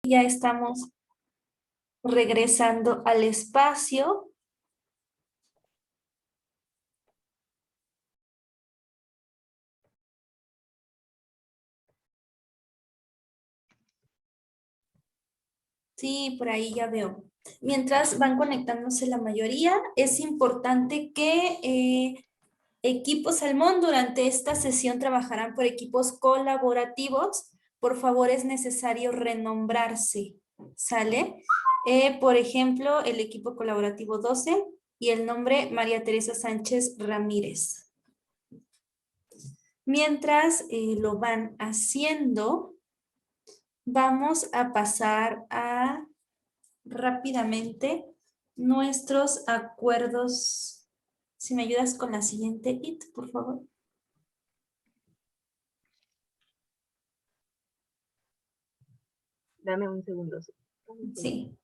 Ya estamos regresando al espacio. Sí, por ahí ya veo. Mientras van conectándose la mayoría, es importante que Equipo Salmón durante esta sesión trabajarán por equipos colaborativos. Por favor, es necesario renombrarse. ¿Sale? Por ejemplo, el equipo colaborativo 12 y el nombre María Teresa Sánchez Ramírez. Mientras lo van haciendo, vamos a pasar a rápidamente nuestros acuerdos. Si me ayudas con la siguiente IT, por favor. Dame un segundo. Sí.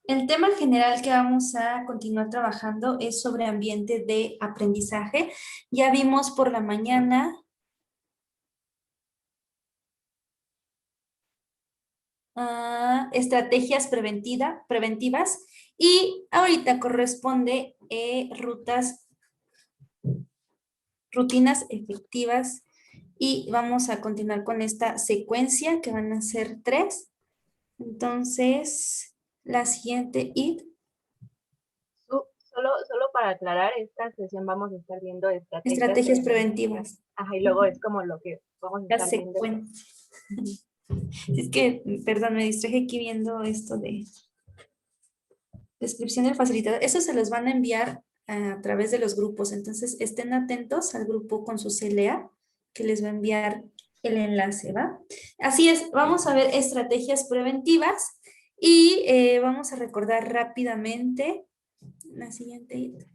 El tema general que vamos a continuar trabajando es sobre ambiente de aprendizaje. Ya vimos por la mañana estrategias preventivas y ahorita corresponde rutinas efectivas y vamos a continuar con esta secuencia que van a ser 3. Entonces, la siguiente IT. Solo para aclarar, esta sesión vamos a estar viendo Estrategias preventivas. Ajá, y luego es como lo que vamos a La estar viendo. secuencia. Es que, perdón, me distraje aquí viendo esto de descripción del facilitador. Eso se los van a enviar a través de los grupos. Entonces, estén atentos al grupo con su CLA que les va a enviar el enlace, ¿va? Así es, vamos a ver estrategias preventivas y vamos a recordar rápidamente la siguiente.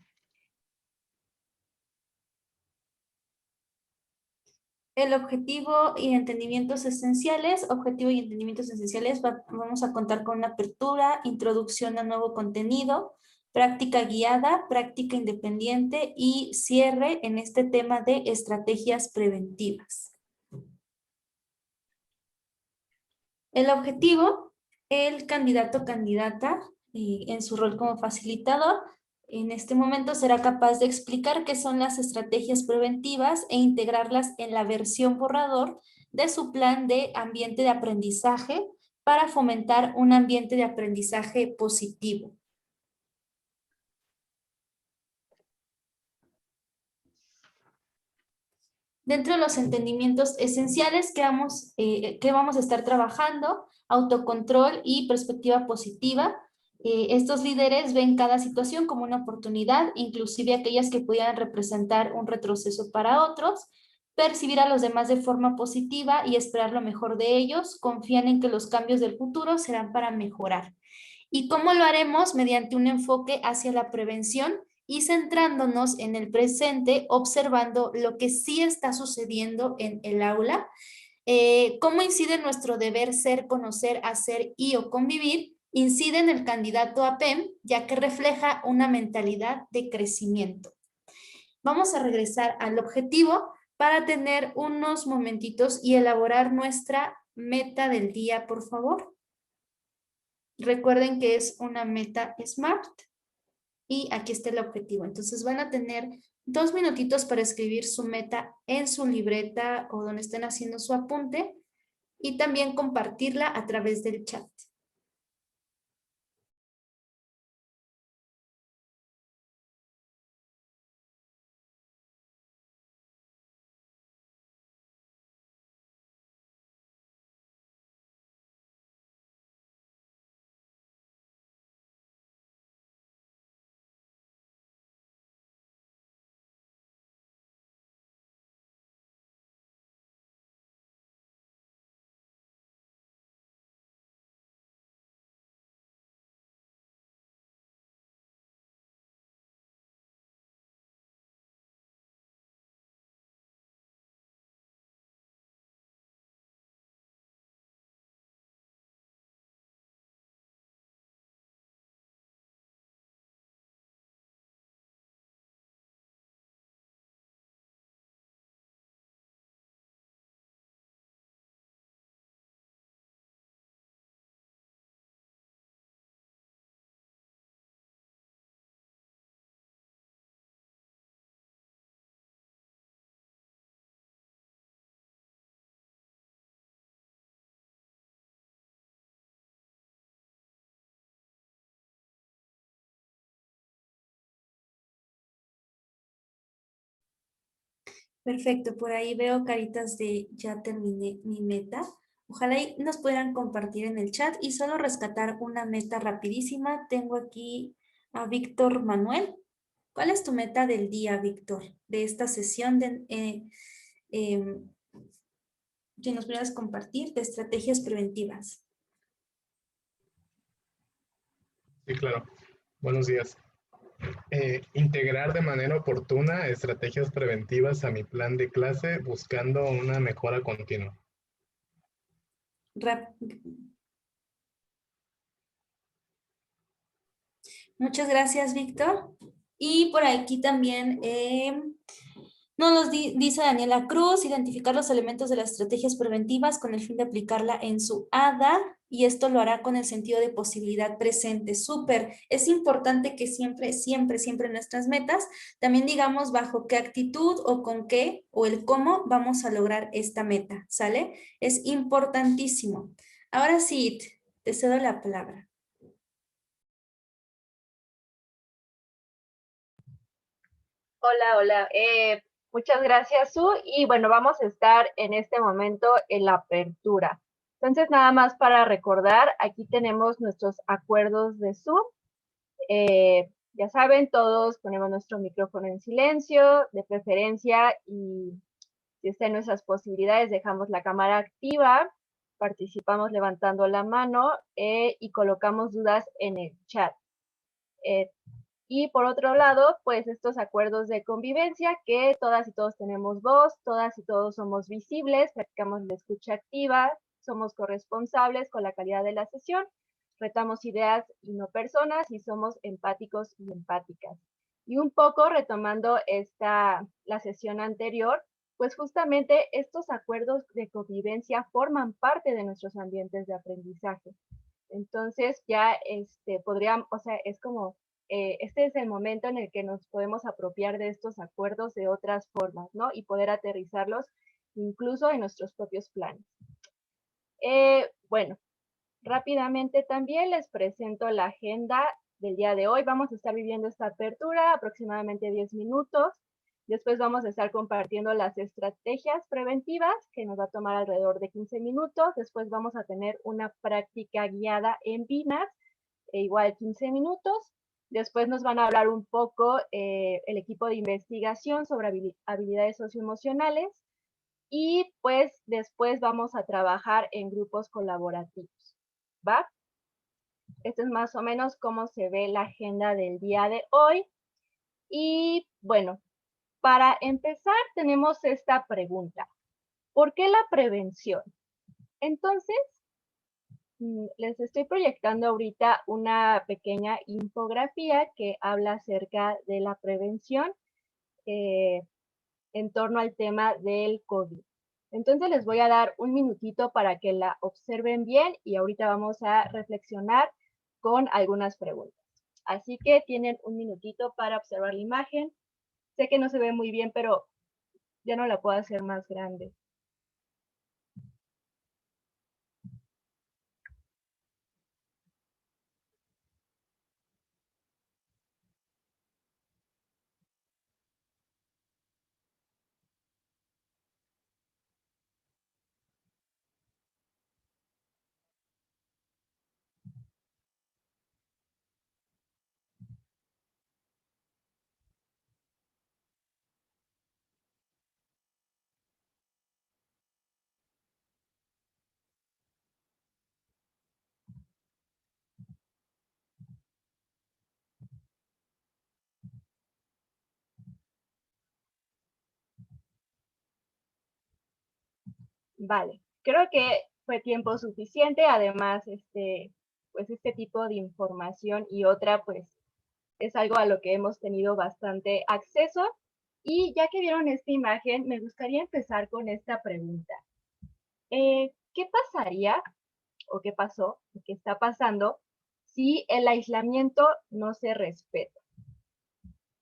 El objetivo y entendimientos esenciales. Objetivo y entendimientos esenciales. Vamos a contar con una apertura, introducción a nuevo contenido, práctica guiada, práctica independiente y cierre en este tema de estrategias preventivas. El objetivo, el candidato o candidata en su rol como facilitador en este momento será capaz de explicar qué son las estrategias preventivas e integrarlas en la versión borrador de su plan de ambiente de aprendizaje para fomentar un ambiente de aprendizaje positivo. Dentro de los entendimientos esenciales que vamos a estar trabajando, autocontrol y perspectiva positiva. Estos líderes ven cada situación como una oportunidad, inclusive aquellas que pudieran representar un retroceso para otros, percibir a los demás de forma positiva y esperar lo mejor de ellos, confían en que los cambios del futuro serán para mejorar. ¿Y cómo lo haremos? Mediante un enfoque hacia la prevención y centrándonos en el presente, observando lo que sí está sucediendo en el aula, cómo incide nuestro deber ser, conocer, hacer y o convivir, incide en el candidato a PEM, ya que refleja una mentalidad de crecimiento. Vamos a regresar al objetivo para tener unos momentitos y elaborar nuestra meta del día, por favor. Recuerden que es una meta SMART. Y aquí está el objetivo. Entonces van a tener 2 minutitos para escribir su meta en su libreta o donde estén haciendo su apunte y también compartirla a través del chat. Perfecto, por ahí veo caritas de ya terminé mi meta. Ojalá y nos pudieran compartir en el chat y solo rescatar una meta rapidísima. Tengo aquí a Víctor Manuel. ¿Cuál es tu meta del día, Víctor? De esta sesión em, que nos pudieras compartir de estrategias preventivas. Sí, claro. Buenos días. Integrar de manera oportuna estrategias preventivas a mi plan de clase buscando una mejora continua. Rap- Muchas gracias, Víctor. Y por aquí también dice Daniela Cruz, identificar los elementos de las estrategias preventivas con el fin de aplicarla en su ADA, y esto lo hará con el sentido de posibilidad presente. Súper. Es importante que siempre, siempre, siempre nuestras metas, también digamos bajo qué actitud o con qué o el cómo vamos a lograr esta meta, ¿sale? Es importantísimo. Ahora sí, te cedo la palabra. Hola, hola. Muchas gracias, Su. Y bueno, vamos a estar en este momento en la apertura. Entonces, nada más para recordar, aquí tenemos nuestros acuerdos de Zoom. Ya saben, todos ponemos nuestro micrófono en silencio, de preferencia, y si está en nuestras posibilidades, dejamos la cámara activa, participamos levantando la mano y colocamos dudas en el chat. Y por otro lado, pues estos acuerdos de convivencia, que todas y todos tenemos voz, todas y todos somos visibles, practicamos la escucha activa, somos corresponsables con la calidad de la sesión, retamos ideas y no personas, y somos empáticos y empáticas. Y un poco retomando la sesión anterior, pues justamente estos acuerdos de convivencia forman parte de nuestros ambientes de aprendizaje. Entonces ya podríamos, o sea, es como este es el momento en el que nos podemos apropiar de estos acuerdos de otras formas, ¿no? Y poder aterrizarlos incluso en nuestros propios planes. Bueno, rápidamente también les presento la agenda del día de hoy. Vamos a estar viviendo esta apertura aproximadamente 10 minutos. Después vamos a estar compartiendo las estrategias preventivas, que nos va a tomar alrededor de 15 minutos. Después vamos a tener una práctica guiada en BINAS, igual 15 minutos. Después nos van a hablar un poco el equipo de investigación sobre habilidades socioemocionales. Y pues después vamos a trabajar en grupos colaborativos, ¿va? Esto es más o menos cómo se ve la agenda del día de hoy. Y bueno, para empezar tenemos esta pregunta. ¿Por qué la prevención? Entonces, les estoy proyectando ahorita una pequeña infografía que habla acerca de la prevención en torno al tema del COVID. Entonces les voy a dar un minutito para que la observen bien y ahorita vamos a reflexionar con algunas preguntas. Así que tienen un minutito para observar la imagen. Sé que no se ve muy bien, pero ya no la puedo hacer más grande. Vale, creo que fue tiempo suficiente. Además, pues este tipo de información y otra, pues es algo a lo que hemos tenido bastante acceso. Y ya que vieron esta imagen, me gustaría empezar con esta pregunta. ¿Qué pasaría o qué pasó, o qué está pasando si el aislamiento no se respeta?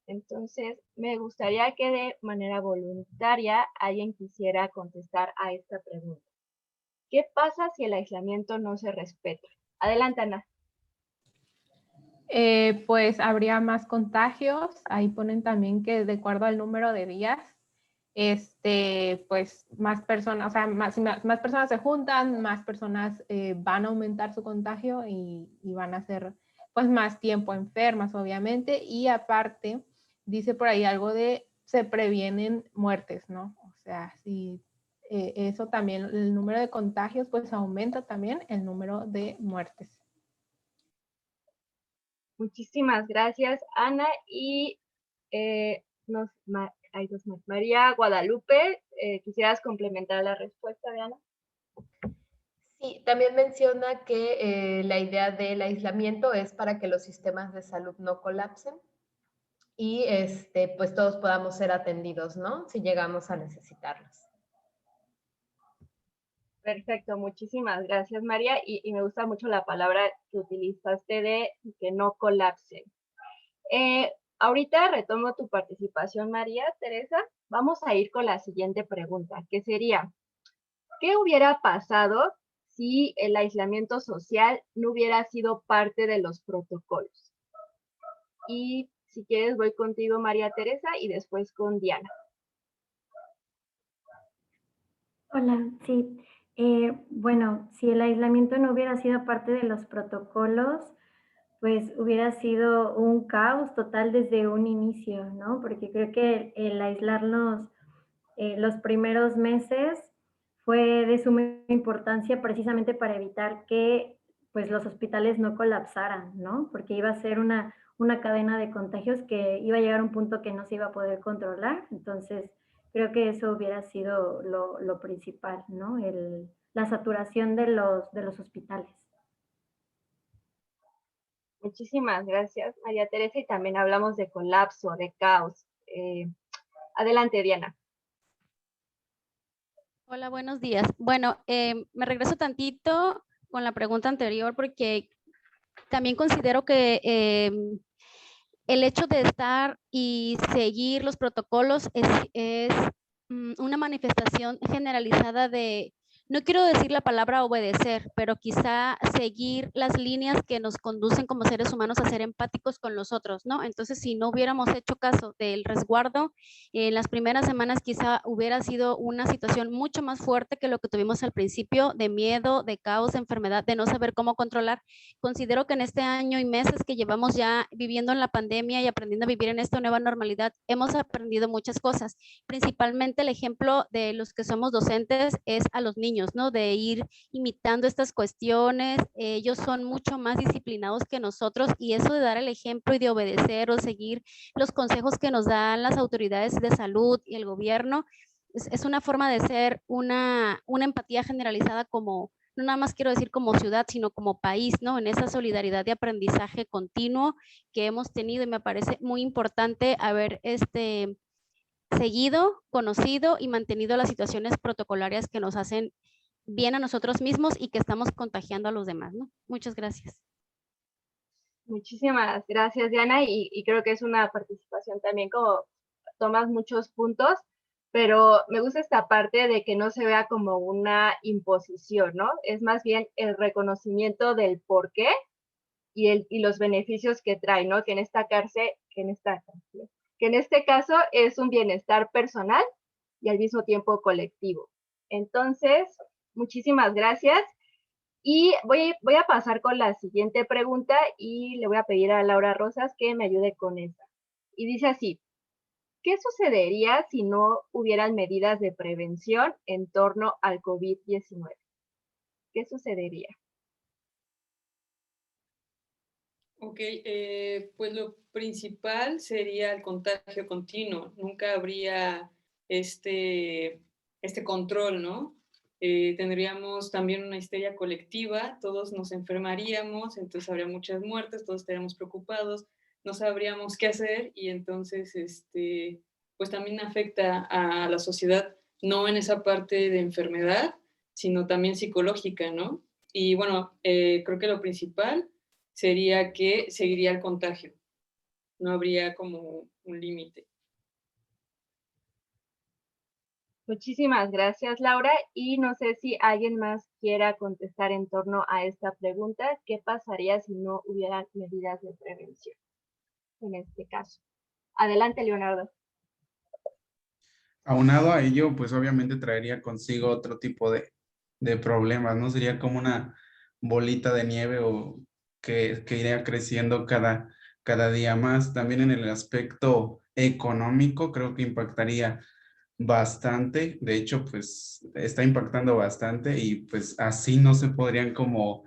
Entonces, me gustaría que de manera voluntaria alguien quisiera contestar a esta pregunta. ¿Qué pasa si el aislamiento no se respeta? Adelante, Ana. Pues habría más contagios. Ahí ponen también que de acuerdo al número de días pues más personas, o sea, más personas se juntan, más personas van a aumentar su contagio y van a ser pues más tiempo enfermas, obviamente, y aparte, dice por ahí algo de se previenen muertes, ¿no? O sea, si eso también, el número de contagios, pues aumenta también el número de muertes. Muchísimas gracias, Ana. Y hay dos más. María Guadalupe, ¿quisieras complementar la respuesta de Ana? Sí, también menciona que la idea del aislamiento es para que los sistemas de salud no colapsen y pues todos podamos ser atendidos, ¿no? Si llegamos a necesitarlos. Perfecto, muchísimas gracias, María. Y me gusta mucho la palabra que utilizaste de que no colapsen. Ahorita retomo tu participación, María Teresa. Vamos a ir con la siguiente pregunta, que sería, ¿qué hubiera pasado si el aislamiento social no hubiera sido parte de los protocolos? Y si quieres voy contigo, María Teresa, y después con Diana. Hola, sí. Bueno, si el aislamiento no hubiera sido parte de los protocolos, pues hubiera sido un caos total desde un inicio, ¿no? Porque creo que el aislarnos los primeros meses fue de suma importancia precisamente para evitar que pues los hospitales no colapsaran, ¿no? Porque iba a ser una cadena de contagios que iba a llegar a un punto que no se iba a poder controlar. Entonces, creo que eso hubiera sido lo principal, ¿no? La saturación de los hospitales. Muchísimas gracias, María Teresa. Y también hablamos de colapso, de caos. Adelante, Diana. Hola, buenos días. Bueno, me regreso tantito con la pregunta anterior porque también considero que el hecho de estar y seguir los protocolos es una manifestación generalizada de, no quiero decir la palabra obedecer, pero quizá seguir las líneas que nos conducen como seres humanos a ser empáticos con los otros, ¿no? Entonces, si no hubiéramos hecho caso del resguardo, en las primeras semanas quizá hubiera sido una situación mucho más fuerte que lo que tuvimos al principio, de miedo, de caos, de enfermedad, de no saber cómo controlar. Considero que en este año y meses que llevamos ya viviendo en la pandemia y aprendiendo a vivir en esta nueva normalidad, hemos aprendido muchas cosas. Principalmente el ejemplo de los que somos docentes es a los niños, ¿no? De ir imitando estas cuestiones. Ellos son mucho más disciplinados que nosotros y eso de dar el ejemplo y de obedecer o seguir los consejos que nos dan las autoridades de salud y el gobierno es una forma de ser una empatía generalizada como, no nada más quiero decir como ciudad, sino como país, ¿no? En esa solidaridad de aprendizaje continuo que hemos tenido y me parece muy importante haber seguido, conocido y mantenido las situaciones protocolarias que nos hacen bien a nosotros mismos y que estamos contagiando a los demás, ¿no? Muchas gracias. Muchísimas gracias, Diana, y creo que es una participación también como tomas muchos puntos, pero me gusta esta parte de que no se vea como una imposición, ¿no? Es más bien el reconocimiento del por qué y los beneficios que trae, ¿no? Que en este caso es un bienestar personal y al mismo tiempo colectivo. Entonces, muchísimas gracias. Y voy a pasar con la siguiente pregunta y le voy a pedir a Laura Rosas que me ayude con esta. Y dice así, ¿qué sucedería si no hubieran medidas de prevención en torno al COVID-19? ¿Qué sucedería? Ok, pues lo principal sería el contagio continuo. Nunca habría este control, ¿no? Tendríamos también una histeria colectiva, todos nos enfermaríamos, entonces habría muchas muertes, todos estaríamos preocupados, no sabríamos qué hacer y entonces pues también afecta a la sociedad, no en esa parte de enfermedad, sino también psicológica, ¿no? Y bueno, creo que lo principal sería que seguiría el contagio, no habría como un límite. Muchísimas gracias, Laura. Y no sé si alguien más quiera contestar en torno a esta pregunta. ¿Qué pasaría si no hubiera medidas de prevención en este caso? Adelante, Leonardo. Aunado a ello, pues obviamente traería consigo otro tipo de problemas, ¿no? Sería como una bolita de nieve o que iría creciendo cada día más. También en el aspecto económico, creo que impactaría bastante. De hecho, pues está impactando bastante y pues así no se podrían como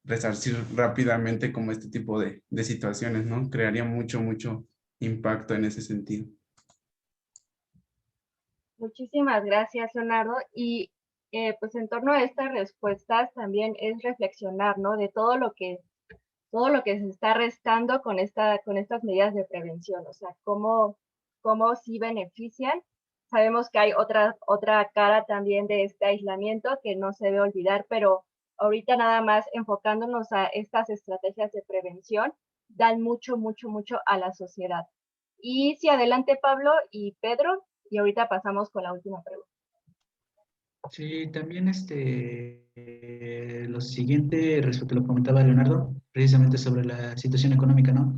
resarcir rápidamente como este tipo de situaciones, ¿no? Crearía mucho impacto en ese sentido. Muchísimas gracias, Leonardo. Y pues en torno a estas respuestas también es reflexionar, ¿no? De todo lo que se está restando con estas medidas de prevención, o sea, cómo sí benefician. Sabemos que hay otra cara también de este aislamiento que no se debe olvidar, pero ahorita nada más enfocándonos a estas estrategias de prevención, dan mucho a la sociedad. Y sí, adelante Pablo y Pedro, y ahorita pasamos con la última pregunta. Sí, también lo siguiente, respecto a lo que comentaba Leonardo, precisamente sobre la situación económica, ¿no?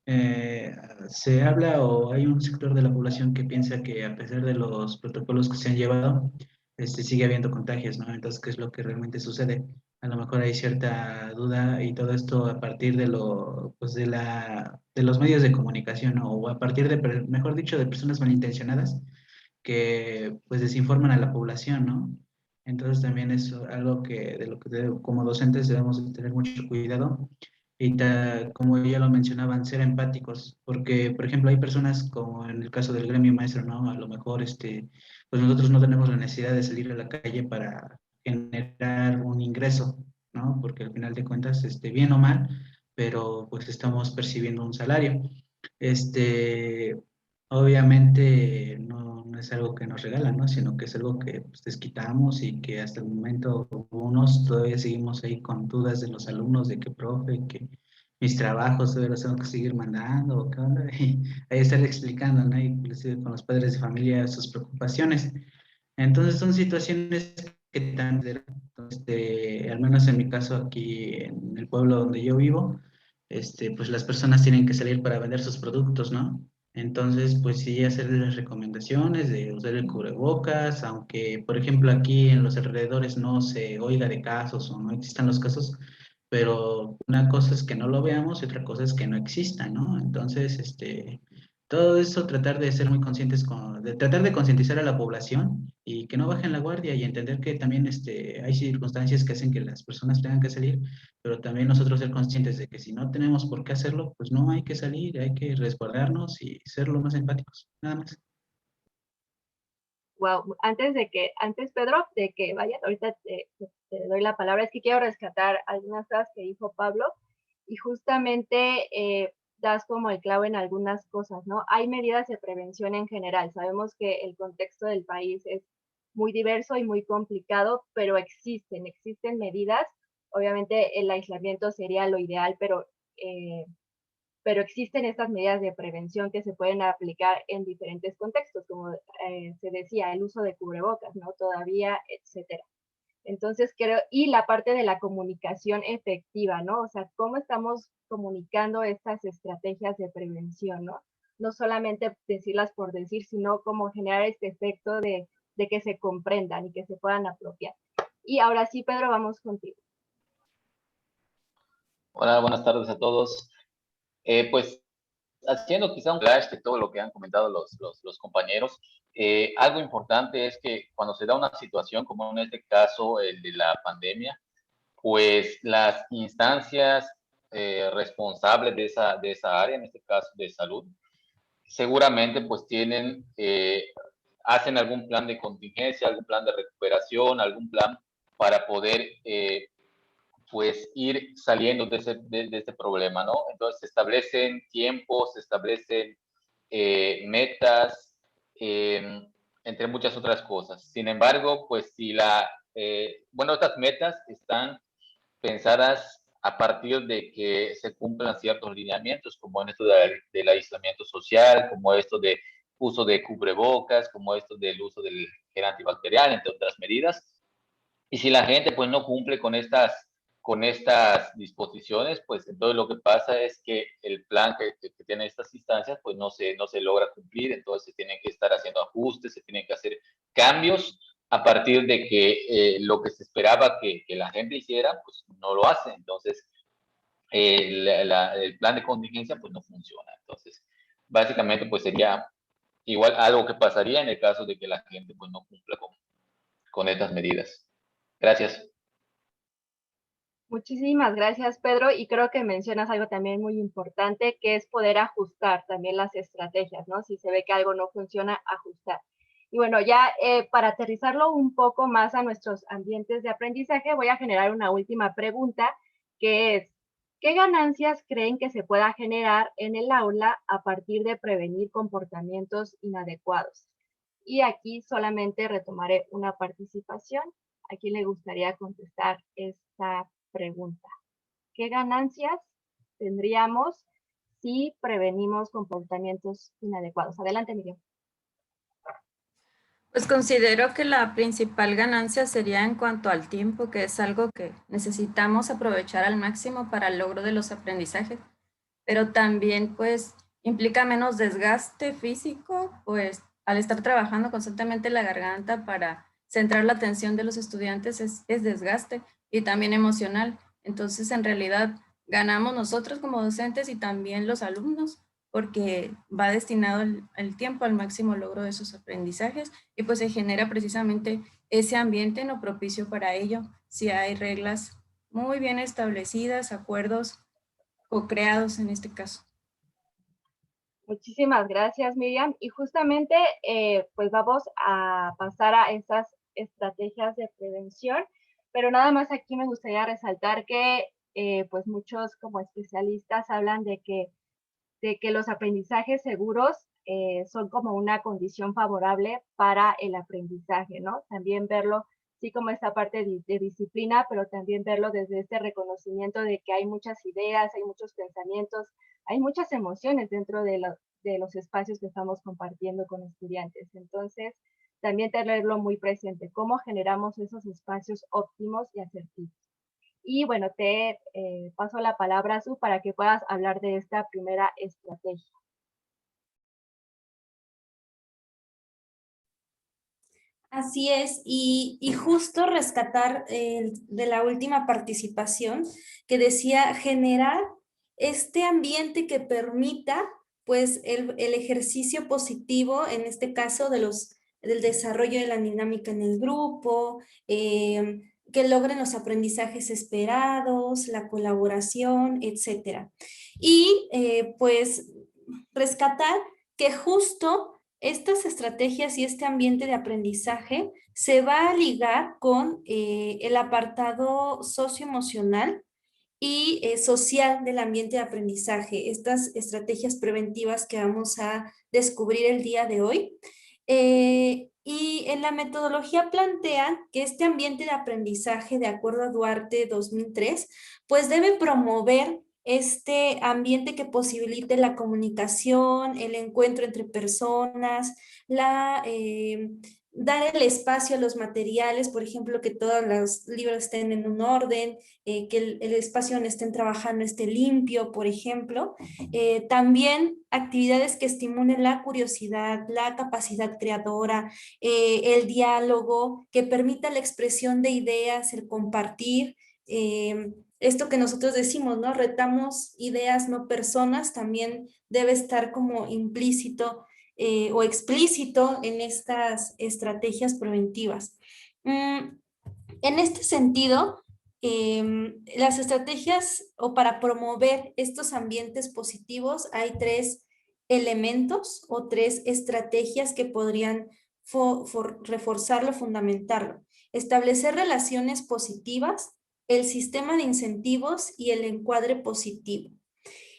Eh, Se habla o hay un sector de la población que piensa que a pesar de los protocolos que se han llevado, sigue habiendo contagios, ¿no? Entonces, ¿qué es lo que realmente sucede? A lo mejor hay cierta duda y todo esto a partir de pues de los medios de comunicación, ¿no? O a partir de, mejor dicho, de personas malintencionadas que pues desinforman a la población, ¿no? Entonces también es algo que de lo que como docentes debemos de tener mucho cuidado y como ya lo mencionaban, ser empáticos, porque por ejemplo hay personas como en el caso del gremio maestro, ¿no? A lo mejor pues nosotros no tenemos la necesidad de salir a la calle para generar un ingreso, ¿no? Porque al final de cuentas, bien o mal, pero pues estamos percibiendo un salario. Este, Obviamente no es algo que nos regalan, ¿no? Sino que es algo que pues, desquitamos y que hasta el momento unos todavía seguimos ahí con dudas de los alumnos de que, profe, que mis trabajos todavía los tengo que seguir mandando, o qué onda, y ahí estar explicando, ¿no? Inclusive con los padres de familia sus preocupaciones. Entonces son situaciones que al menos en mi caso aquí en el pueblo donde yo vivo, pues las personas tienen que salir para vender sus productos, ¿no? Entonces, pues sí, hacerles recomendaciones de usar el cubrebocas, aunque, por ejemplo, aquí en los alrededores no se oiga de casos o no existan los casos, pero una cosa es que no lo veamos y otra cosa es que no exista, ¿no? Entonces, todo eso tratar de ser muy conscientes, de tratar de concientizar a la población y que no bajen la guardia y entender que también hay circunstancias que hacen que las personas tengan que salir, pero también nosotros ser conscientes de que si no tenemos por qué hacerlo, pues no hay que salir, hay que resguardarnos y ser lo más empáticos, nada más. Wow, antes Pedro, de que vayas, ahorita te doy la palabra, es que quiero rescatar algunas cosas que dijo Pablo y justamente das como el clavo en algunas cosas, ¿no? Hay medidas de prevención en general, sabemos que el contexto del país es muy diverso y muy complicado, pero existen medidas, obviamente el aislamiento sería lo ideal, pero existen estas medidas de prevención que se pueden aplicar en diferentes contextos, como se decía, el uso de cubrebocas, ¿no? Todavía, etcétera. Entonces creo, y la parte de la comunicación efectiva, ¿no? O sea, cómo estamos comunicando estas estrategias de prevención, ¿no? No solamente decirlas por decir, sino cómo generar este efecto de que se comprendan y que se puedan apropiar. Y ahora sí, Pedro, vamos contigo. Hola, buenas tardes a todos. Pues haciendo quizá un flash de todo lo que han comentado los compañeros, algo importante es que cuando se da una situación como en este caso, el de la pandemia, pues las instancias responsables de esa área, en este caso de salud, seguramente pues hacen algún plan de contingencia, algún plan de recuperación, algún plan para poder pues ir saliendo de este problema, ¿no? Entonces se establecen tiempos, se establecen metas, entre muchas otras cosas. Sin embargo, pues bueno, estas metas están pensadas a partir de que se cumplan ciertos lineamientos, como en esto del aislamiento social, como esto de uso de cubrebocas, como esto del uso del gel antibacterial, entre otras medidas. Y si la gente pues no cumple con con estas disposiciones, pues entonces lo que pasa es que el plan que tiene estas instancias, pues no se logra cumplir, entonces se tienen que estar haciendo ajustes, se tienen que hacer cambios a partir de que lo que se esperaba que la gente hiciera, pues no lo hace. Entonces, el plan de contingencia, pues no funciona. Entonces, básicamente, pues sería igual algo que pasaría en el caso de que la gente pues no cumpla con estas medidas. Gracias. Muchísimas gracias, Pedro, y creo que mencionas algo también muy importante, que es poder ajustar también las estrategias, ¿no? Si se ve que algo no funciona, ajustar. Y bueno, ya para aterrizarlo un poco más a nuestros ambientes de aprendizaje, voy a generar una última pregunta, que es, ¿qué ganancias creen que se pueda generar en el aula a partir de prevenir comportamientos inadecuados? Y aquí solamente retomaré una participación. ¿A quién le gustaría contestar esta pregunta? ¿Qué ganancias tendríamos si prevenimos comportamientos inadecuados? Adelante, Miriam. Pues considero que la principal ganancia sería en cuanto al tiempo, que es algo que necesitamos aprovechar al máximo para el logro de los aprendizajes, pero también pues implica menos desgaste físico, pues al estar trabajando constantemente la garganta para centrar la atención de los estudiantes es desgaste y también emocional. Entonces, en realidad, ganamos nosotros como docentes y también los alumnos, porque va destinado el tiempo al máximo logro de sus aprendizajes y pues se genera precisamente ese ambiente no propicio para ello, si hay reglas muy bien establecidas, acuerdos co-creados en este caso. Muchísimas gracias, Miriam. Y justamente, pues vamos a pasar a estas estrategias de prevención, pero nada más aquí me gustaría resaltar que pues muchos como especialistas hablan de que los aprendizajes seguros son como una condición favorable para el aprendizaje, ¿no? También verlo, sí, como esta parte de disciplina, pero también verlo desde este reconocimiento de que hay muchas ideas, hay muchos pensamientos, hay muchas emociones dentro de los espacios que estamos compartiendo con estudiantes. Entonces, también tenerlo muy presente, cómo generamos esos espacios óptimos y asertivos. Y bueno, te paso la palabra, Su, para que puedas hablar de esta primera estrategia. Así es, y justo rescatar de la última participación que decía generar este ambiente que permita pues el ejercicio positivo, en este caso del desarrollo de la dinámica en el grupo, que logren los aprendizajes esperados, la colaboración, etcétera. Y pues rescatar que justo estas estrategias y este ambiente de aprendizaje se va a ligar con el apartado socioemocional y social del ambiente de aprendizaje, estas estrategias preventivas que vamos a descubrir el día de hoy. Y en la metodología plantean que este ambiente de aprendizaje, de acuerdo a Duarte 2003, pues debe promover este ambiente que posibilite la comunicación, el encuentro entre personas, dar el espacio a los materiales, por ejemplo, que todos los libros estén en un orden, que el espacio donde estén trabajando esté limpio, por ejemplo. También actividades que estimulen la curiosidad, la capacidad creadora, el diálogo, que permita la expresión de ideas, el compartir, esto que nosotros decimos, ¿no? Retamos ideas, no personas, también debe estar como implícito o explícito en estas estrategias preventivas. En este sentido, las estrategias o para promover estos ambientes positivos hay 3 elementos o 3 estrategias que podrían reforzarlo, fundamentarlo. Establecer relaciones positivas, el sistema de incentivos y el encuadre positivo.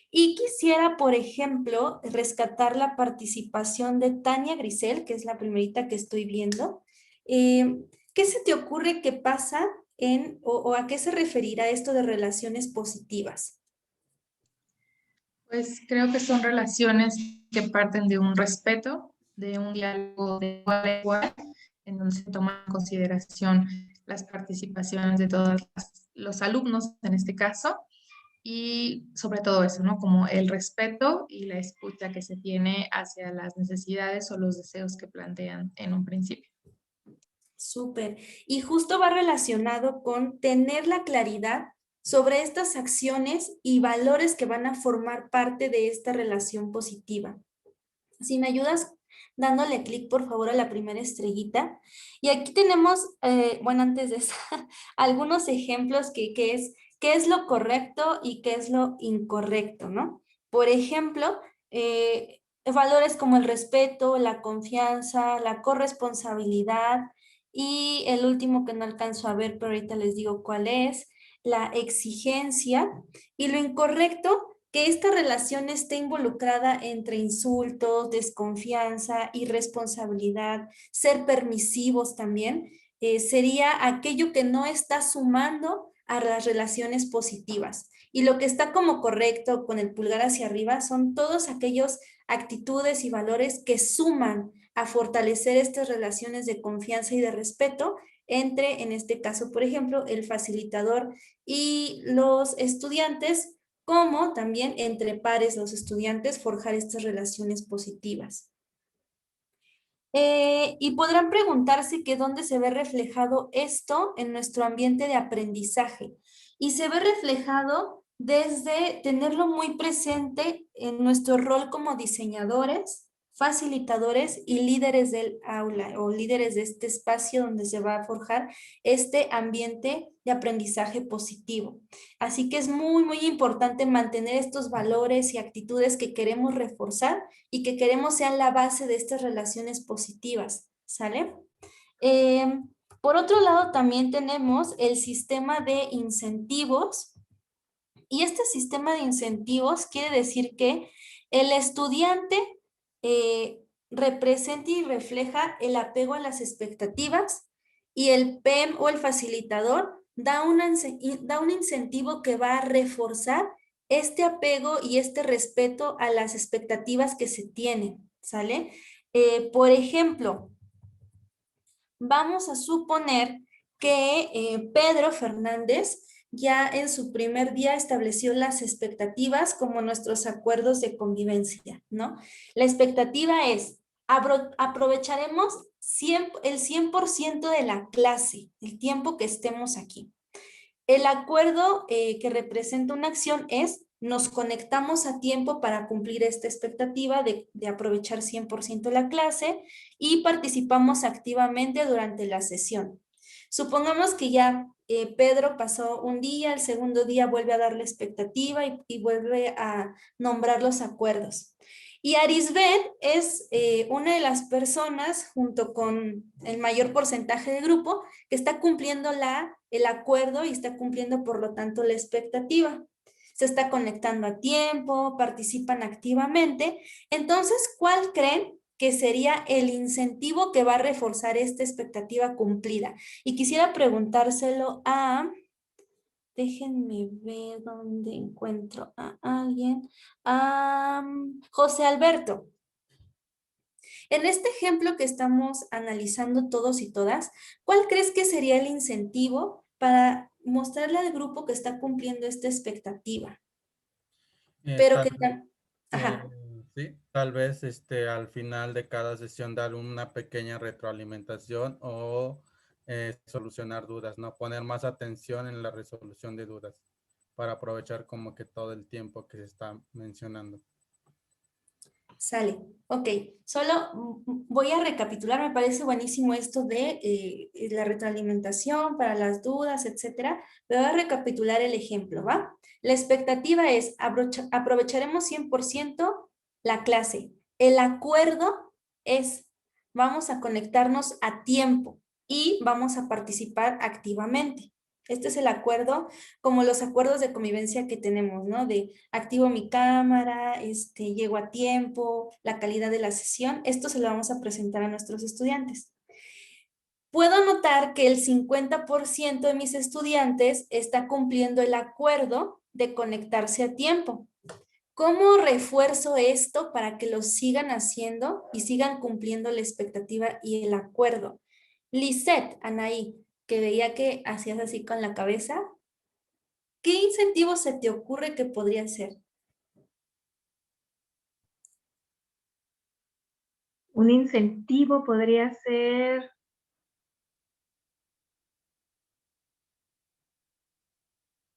Y quisiera, por ejemplo, rescatar la participación de Tania Grisel, que es la primerita que estoy viendo. ¿Qué se te ocurre que pasa o a qué se referirá esto de relaciones positivas? Pues creo que son relaciones que parten de un respeto, de un diálogo de igual a igual, en donde se toma en consideración las participaciones de todas los alumnos en este caso, y sobre todo eso, ¿no? Como el respeto y la escucha que se tiene hacia las necesidades o los deseos que plantean en un principio. Súper. Y justo va relacionado con tener la claridad sobre estas acciones y valores que van a formar parte de esta relación positiva. Si me ayudas dándole clic, por favor, a la primera estrellita. Y aquí tenemos, bueno, antes de eso, algunos ejemplos que es qué es lo correcto y qué es lo incorrecto, ¿no? Por ejemplo, valores como el respeto, la confianza, la corresponsabilidad y el último que no alcanzo a ver, pero ahorita les digo cuál es, la exigencia. Y lo incorrecto, que esta relación esté involucrada entre insultos, desconfianza, irresponsabilidad, ser permisivos también, sería aquello que no está sumando a las relaciones positivas. Y lo que está como correcto con el pulgar hacia arriba son todos aquellos actitudes y valores que suman a fortalecer estas relaciones de confianza y de respeto entre, en este caso, por ejemplo, el facilitador y los estudiantes, como también entre pares los estudiantes forjar estas relaciones positivas. Y podrán preguntarse que dónde se ve reflejado esto en nuestro ambiente de aprendizaje. Y se ve reflejado desde tenerlo muy presente en nuestro rol como diseñadores, facilitadores y líderes del aula o líderes de este espacio donde se va a forjar este ambiente de aprendizaje positivo. Así que es muy, muy importante mantener estos valores y actitudes que queremos reforzar y que queremos sean la base de estas relaciones positivas, ¿sale? Por otro lado, también tenemos el sistema de incentivos. Y este sistema de incentivos quiere decir que el estudiante representa y refleja el apego a las expectativas y el PEM o el facilitador da un incentivo que va a reforzar este apego y este respeto a las expectativas que se tienen, ¿sale? Por ejemplo, vamos a suponer que Pedro Fernández ya en su primer día estableció las expectativas como nuestros acuerdos de convivencia, ¿no? La expectativa es, aprovecharemos el 100% de la clase, el tiempo que estemos aquí. El acuerdo que representa una acción es, nos conectamos a tiempo para cumplir esta expectativa de aprovechar 100% la clase y participamos activamente durante la sesión. Supongamos que ya Pedro pasó un día, el segundo día vuelve a dar la expectativa y vuelve a nombrar los acuerdos. Y Arisbet es una de las personas, junto con el mayor porcentaje del grupo, que está cumpliendo el acuerdo y está cumpliendo, por lo tanto, la expectativa. Se está conectando a tiempo, participan activamente. Entonces, ¿cuál creen que sería el incentivo que va a reforzar esta expectativa cumplida? Y quisiera preguntárselo a... Déjenme ver dónde encuentro a alguien. José Alberto. En este ejemplo que estamos analizando todos y todas, ¿cuál crees que sería el incentivo para mostrarle al grupo que está cumpliendo esta expectativa? Pero que... Ajá. Sí, tal vez al final de cada sesión dar una pequeña retroalimentación o solucionar dudas, ¿no? Poner más atención en la resolución de dudas para aprovechar como que todo el tiempo que se está mencionando. Sale, ok. Solo voy a recapitular, me parece buenísimo esto de la retroalimentación para las dudas, etcétera. Voy a recapitular el ejemplo, ¿va? La expectativa es, aprovecharemos 100% la clase. El acuerdo es, vamos a conectarnos a tiempo y vamos a participar activamente. Este es el acuerdo, como los acuerdos de convivencia que tenemos, ¿no? De activo mi cámara, llego a tiempo, la calidad de la sesión. Esto se lo vamos a presentar a nuestros estudiantes. Puedo notar que el 50% de mis estudiantes está cumpliendo el acuerdo de conectarse a tiempo. ¿Cómo refuerzo esto para que lo sigan haciendo y sigan cumpliendo la expectativa y el acuerdo? Lisette, Anaí, que veía que hacías así con la cabeza. ¿qué incentivo se te ocurre que podría ser? Un incentivo podría ser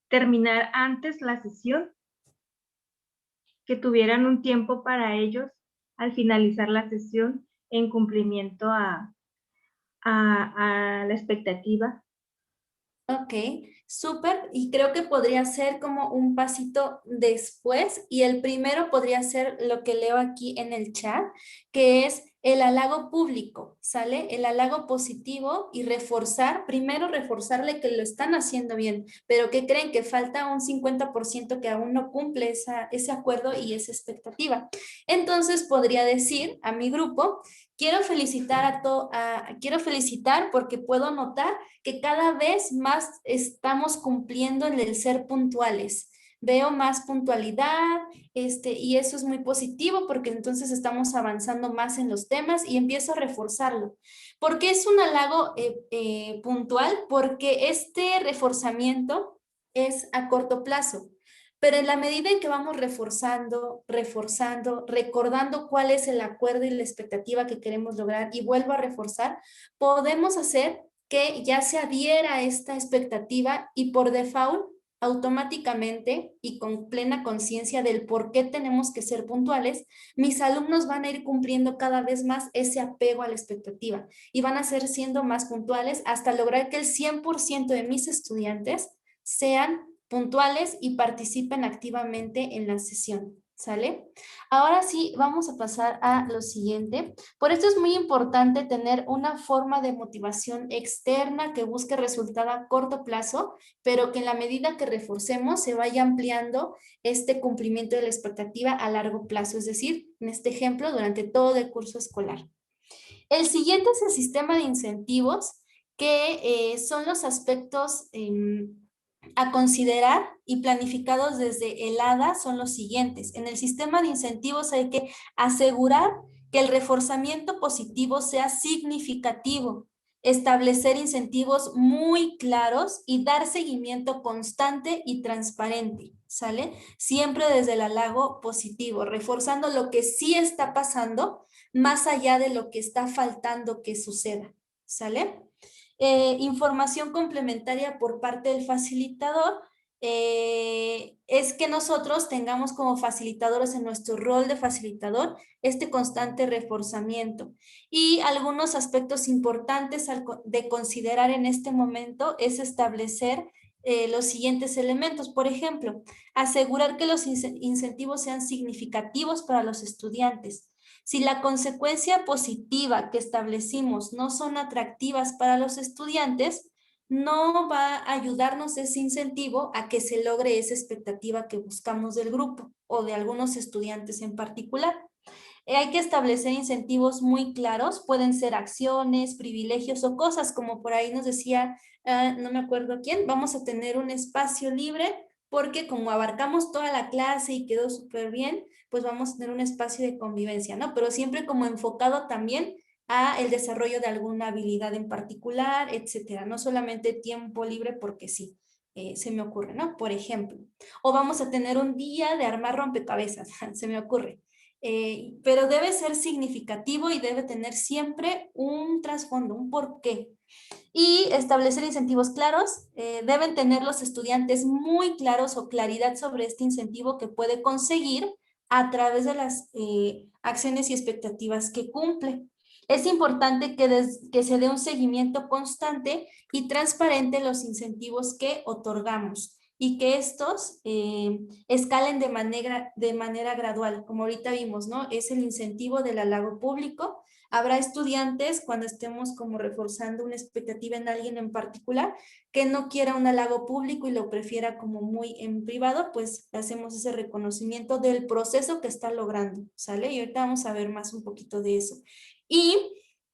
terminar antes la sesión, que tuvieran un tiempo para ellos al finalizar la sesión en cumplimiento a la expectativa. Ok, súper. Y creo que podría ser como un pasito después. Y el primero podría ser lo que leo aquí en el chat, que es el halago público, ¿sale? El halago positivo y reforzar, primero reforzarle que lo están haciendo bien, pero que creen que falta un 50% que aún no cumple ese acuerdo y esa expectativa. Entonces podría decir a mi grupo, quiero felicitar porque puedo notar que cada vez más estamos cumpliendo en el ser puntuales. Veo más puntualidad, y eso es muy positivo porque entonces estamos avanzando más en los temas y empiezo a reforzarlo. ¿Por qué es un halago puntual? Porque este reforzamiento es a corto plazo. Pero en la medida en que vamos reforzando, recordando cuál es el acuerdo y la expectativa que queremos lograr y vuelvo a reforzar, podemos hacer que ya se adhiera a esta expectativa y por default, automáticamente y con plena conciencia del por qué tenemos que ser puntuales, mis alumnos van a ir cumpliendo cada vez más ese apego a la expectativa y van a ser siendo más puntuales hasta lograr que el 100% de mis estudiantes sean puntuales y participen activamente en la sesión. ¿Sale? Ahora sí, vamos a pasar a lo siguiente. Por esto es muy importante tener una forma de motivación externa que busque resultado a corto plazo, pero que en la medida que reforcemos se vaya ampliando este cumplimiento de la expectativa a largo plazo, es decir, en este ejemplo, durante todo el curso escolar. El siguiente es el sistema de incentivos, que son los aspectos a considerar y planificados desde el ADA son los siguientes. En el sistema de incentivos hay que asegurar que el reforzamiento positivo sea significativo, establecer incentivos muy claros y dar seguimiento constante y transparente, ¿sale? Siempre desde el halago positivo, reforzando lo que sí está pasando, más allá de lo que está faltando que suceda, ¿sale? Información complementaria por parte del facilitador es que nosotros tengamos como facilitadores en nuestro rol de facilitador este constante reforzamiento. Y algunos aspectos importantes de considerar en este momento es establecer los siguientes elementos. Por ejemplo, asegurar que los incentivos sean significativos para los estudiantes. Si la consecuencia positiva que establecimos no son atractivas para los estudiantes, no va a ayudarnos ese incentivo a que se logre esa expectativa que buscamos del grupo o de algunos estudiantes en particular. Hay que establecer incentivos muy claros, pueden ser acciones, privilegios o cosas como por ahí nos decía, no me acuerdo quién, vamos a tener un espacio libre porque como abarcamos toda la clase y quedó súper bien, pues vamos a tener un espacio de convivencia, ¿no? Pero siempre como enfocado también a el desarrollo de alguna habilidad en particular, etcétera. No solamente tiempo libre porque sí, se me ocurre, ¿no? Por ejemplo. O vamos a tener un día de armar rompecabezas, se me ocurre. Pero debe ser significativo y debe tener siempre un trasfondo, un porqué. Y establecer incentivos claros. Deben tener los estudiantes muy claros o claridad sobre este incentivo que puede conseguir a través de las acciones y expectativas que cumple. Es importante que se dé un seguimiento constante y transparente en los incentivos que otorgamos y que estos escalen de manera gradual, como ahorita vimos, ¿no? Es el incentivo del halago público. Habrá estudiantes, cuando estemos como reforzando una expectativa en alguien en particular, que no quiera un halago público y lo prefiera como muy en privado, pues hacemos ese reconocimiento del proceso que está logrando, ¿sale? Y ahorita vamos a ver más un poquito de eso. Y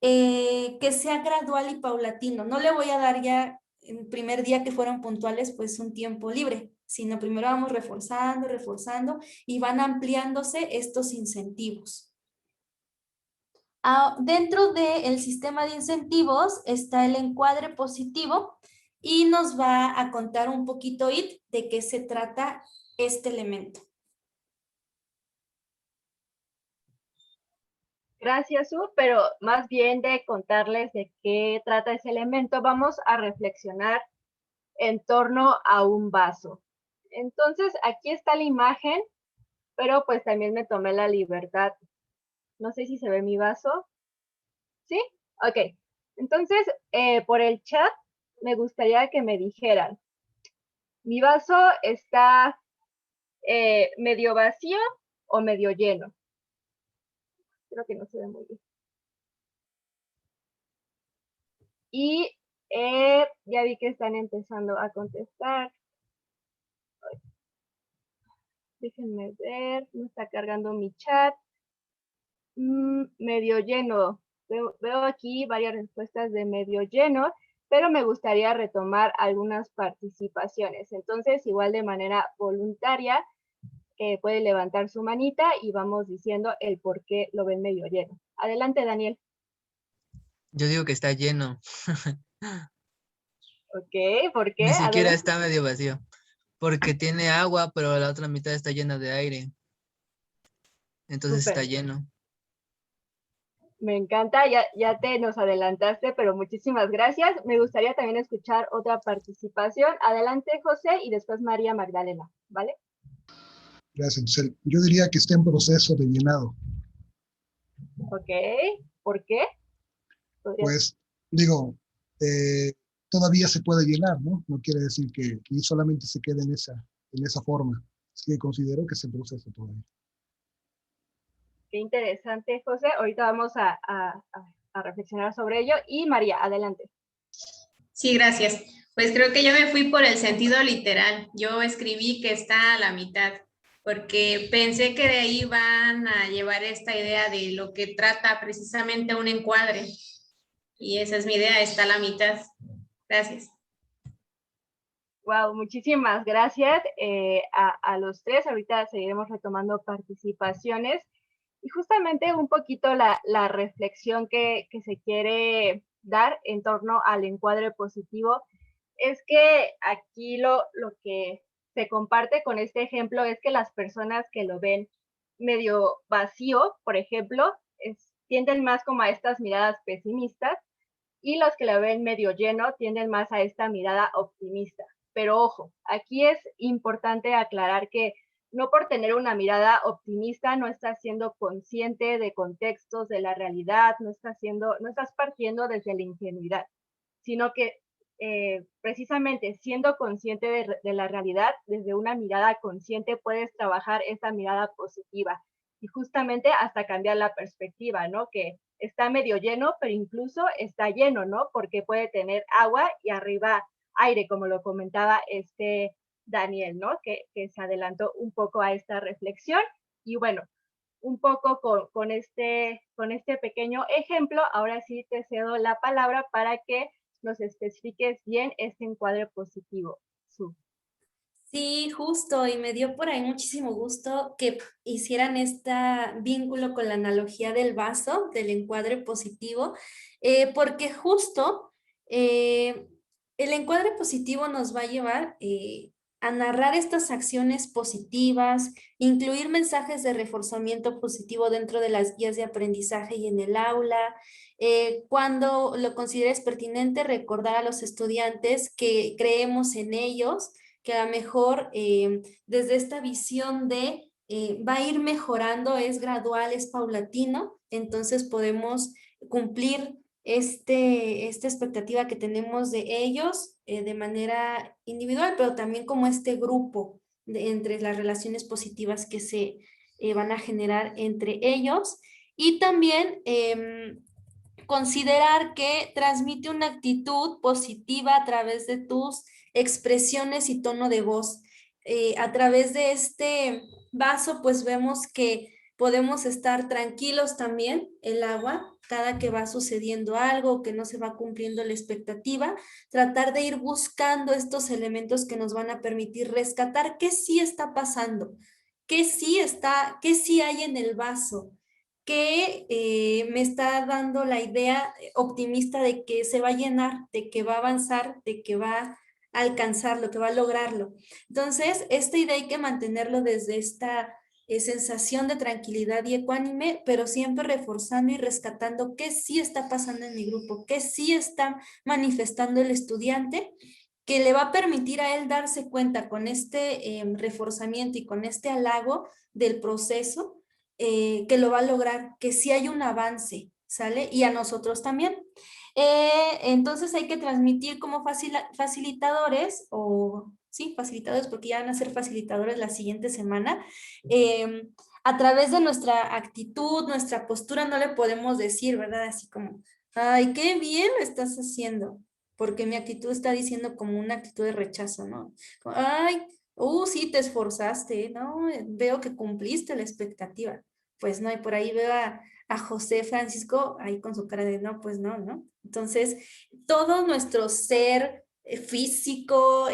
que sea gradual y paulatino. No le voy a dar ya el primer día que fueron puntuales, pues un tiempo libre, sino primero vamos reforzando y van ampliándose estos incentivos. Dentro del sistema de incentivos está el encuadre positivo y nos va a contar un poquito de qué se trata este elemento. Gracias, Su, pero más bien de contarles de qué trata ese elemento, vamos a reflexionar en torno a un vaso. Entonces, aquí está la imagen, pero pues también me tomé la libertad. No sé si se ve mi vaso. ¿Sí? Ok. Entonces, por el chat, me gustaría que me dijeran, ¿mi vaso está medio vacío o medio lleno? Creo que no se ve muy bien. Y ya vi que están empezando a contestar. Déjenme ver, me está cargando mi chat. Medio lleno. Veo aquí varias respuestas de medio lleno, pero me gustaría retomar algunas participaciones. Entonces, igual de manera voluntaria, puede levantar su manita y vamos diciendo el por qué lo ven medio lleno. Adelante, Daniel. Yo digo que está lleno. Ok, ¿por qué? Ni siquiera Adelante. está medio vacío. Porque tiene agua, pero la otra mitad está llena de aire. Entonces Súper. está lleno. Me encanta, ya te nos adelantaste, pero muchísimas gracias. Me gustaría también escuchar otra participación. Adelante, José, y después María Magdalena, ¿vale? Gracias, Giselle. Yo diría que está en proceso de llenado. Ok, ¿por qué? Pues, digo, todavía se puede llenar, ¿no? No quiere decir que solamente se quede en esa forma. Así que considero que es en proceso todavía. Qué interesante, José. Ahorita vamos a reflexionar sobre ello. Y María, adelante. Sí, gracias. Pues creo que yo me fui por el sentido literal. Yo escribí que está a la mitad, porque pensé que de ahí van a llevar esta idea de lo que trata precisamente un encuadre. Y esa es mi idea, está a la mitad. Gracias. Wow, muchísimas gracias a los tres. Ahorita seguiremos retomando participaciones. Y justamente un poquito la reflexión que se quiere dar en torno al encuadre positivo es que aquí lo que se comparte con este ejemplo es que las personas que lo ven medio vacío, por ejemplo, tienden más como a estas miradas pesimistas, y los que lo ven medio lleno tienden más a esta mirada optimista. Pero ojo, aquí es importante aclarar que no por tener una mirada optimista no estás siendo consciente de contextos de la realidad, no estás partiendo desde la ingenuidad, sino que precisamente siendo consciente de la realidad, desde una mirada consciente puedes trabajar esa mirada positiva y justamente hasta cambiar la perspectiva, ¿no? Que está medio lleno, pero incluso está lleno, ¿no? Porque puede tener agua y arriba aire, como lo comentaba Daniel, ¿no? Que se adelantó un poco a esta reflexión. Y bueno, un poco con este pequeño ejemplo, ahora sí te cedo la palabra para que nos especifiques bien este encuadre positivo. Sí, justo, y me dio por ahí muchísimo gusto que hicieran este vínculo con la analogía del vaso, del encuadre positivo, porque justo el encuadre positivo nos va a llevar a narrar estas acciones positivas, incluir mensajes de reforzamiento positivo dentro de las guías de aprendizaje y en el aula. Cuando lo consideres pertinente, recordar a los estudiantes que creemos en ellos, que a lo mejor desde esta visión de va a ir mejorando, es gradual, es paulatino, entonces podemos cumplir esta expectativa que tenemos de ellos de manera individual, pero también como este grupo entre las relaciones positivas que se van a generar entre ellos. Y también considerar que transmite una actitud positiva a través de tus expresiones y tono de voz. A través de este vaso, pues vemos que podemos estar tranquilos también, el agua, cada que va sucediendo algo, que no se va cumpliendo la expectativa, tratar de ir buscando estos elementos que nos van a permitir rescatar qué sí está pasando, qué sí hay en el vaso, que me está dando la idea optimista de que se va a llenar, de que va a avanzar, de que va a alcanzarlo, que va a lograrlo. Entonces, esta idea hay que mantenerlo desde esta sensación de tranquilidad y ecuánime, pero siempre reforzando y rescatando qué sí está pasando en mi grupo, qué sí está manifestando el estudiante, que le va a permitir a él darse cuenta con este reforzamiento y con este halago del proceso, que lo va a lograr, que sí hay un avance, ¿sale? Y a nosotros también. Entonces hay que transmitir como facilitadores, o sí, facilitadores, porque ya van a ser facilitadores la siguiente semana. A través de nuestra actitud, nuestra postura, no le podemos decir, ¿verdad? Así como, ay, qué bien lo estás haciendo, porque mi actitud está diciendo como una actitud de rechazo, ¿no? Como, ay, sí, te esforzaste, ¿no? Veo que cumpliste la expectativa. Pues no, y por ahí veo a José Francisco ahí con su cara de no, pues no, ¿no? Entonces, todo nuestro ser físico,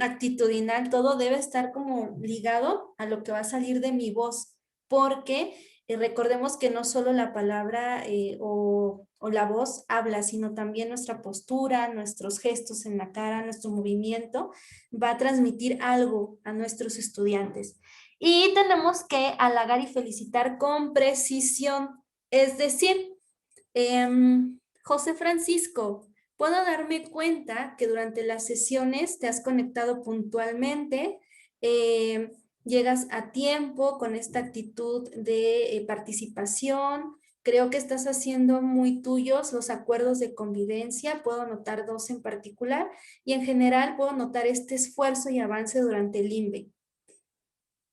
actitudinal, todo debe estar como ligado a lo que va a salir de mi voz, porque recordemos que no solo la palabra o la voz habla, sino también nuestra postura, nuestros gestos en la cara, nuestro movimiento, va a transmitir algo a nuestros estudiantes. Y tenemos que halagar y felicitar con precisión. Es decir, José Francisco, puedo darme cuenta que durante las sesiones te has conectado puntualmente, llegas a tiempo con esta actitud de participación. Creo que estás haciendo muy tuyos los acuerdos de convivencia. Puedo notar 2 en particular y en general puedo notar este esfuerzo y avance durante el INVE.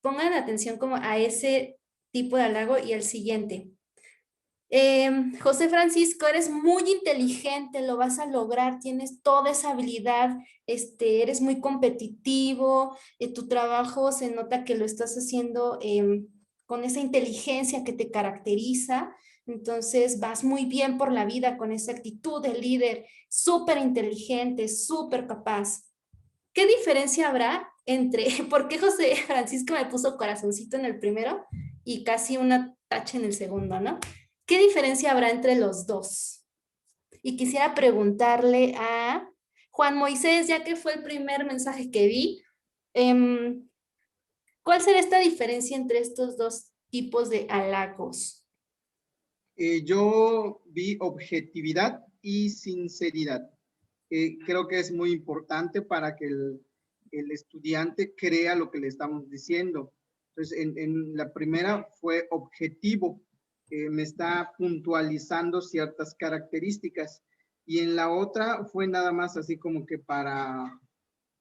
Pongan atención como a ese tipo de halago y el siguiente. José Francisco, eres muy inteligente, lo vas a lograr, tienes toda esa habilidad, eres muy competitivo, tu trabajo se nota que lo estás haciendo con esa inteligencia que te caracteriza, entonces vas muy bien por la vida con esa actitud de líder, súper inteligente, súper capaz. ¿Qué diferencia habrá entre, por qué José Francisco me puso corazoncito en el primero y casi una tacha en el segundo, ¿no? ¿Qué diferencia habrá entre los dos? Y quisiera preguntarle a Juan Moisés, ya que fue el primer mensaje que vi, ¿cuál será esta diferencia entre estos 2 tipos de halagos? Yo vi objetividad y sinceridad. Creo que es muy importante para que el estudiante crea lo que le estamos diciendo. Entonces, en la primera fue objetivo. Me está puntualizando ciertas características, y en la otra fue nada más así como que para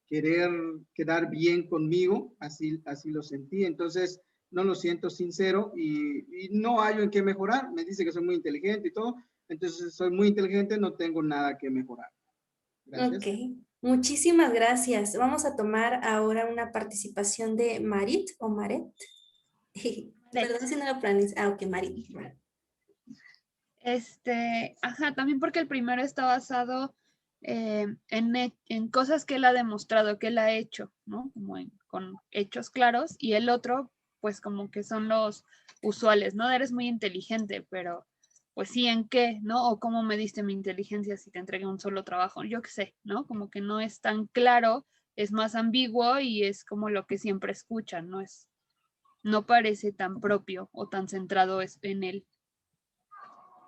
querer quedar bien conmigo, así lo sentí. Entonces no lo siento sincero y no hay en qué mejorar. Me dice que soy muy inteligente y todo, entonces soy muy inteligente, no tengo nada que mejorar. Gracias. Ok, muchísimas gracias. Vamos a tomar ahora una participación de Marit o Maret. Perdón si no lo pronuncié. Ok, Marit. También porque el primero está basado en cosas que él ha demostrado, que él ha hecho, ¿no? Como con hechos claros, y el otro, pues como que son los usuales, ¿no? Eres muy inteligente, pero pues sí, ¿en qué? ¿No? O cómo me diste mi inteligencia si te entregué un solo trabajo, yo qué sé, ¿no? Como que no es tan claro, es más ambiguo y es como lo que siempre escuchan, no parece tan propio o tan centrado en él.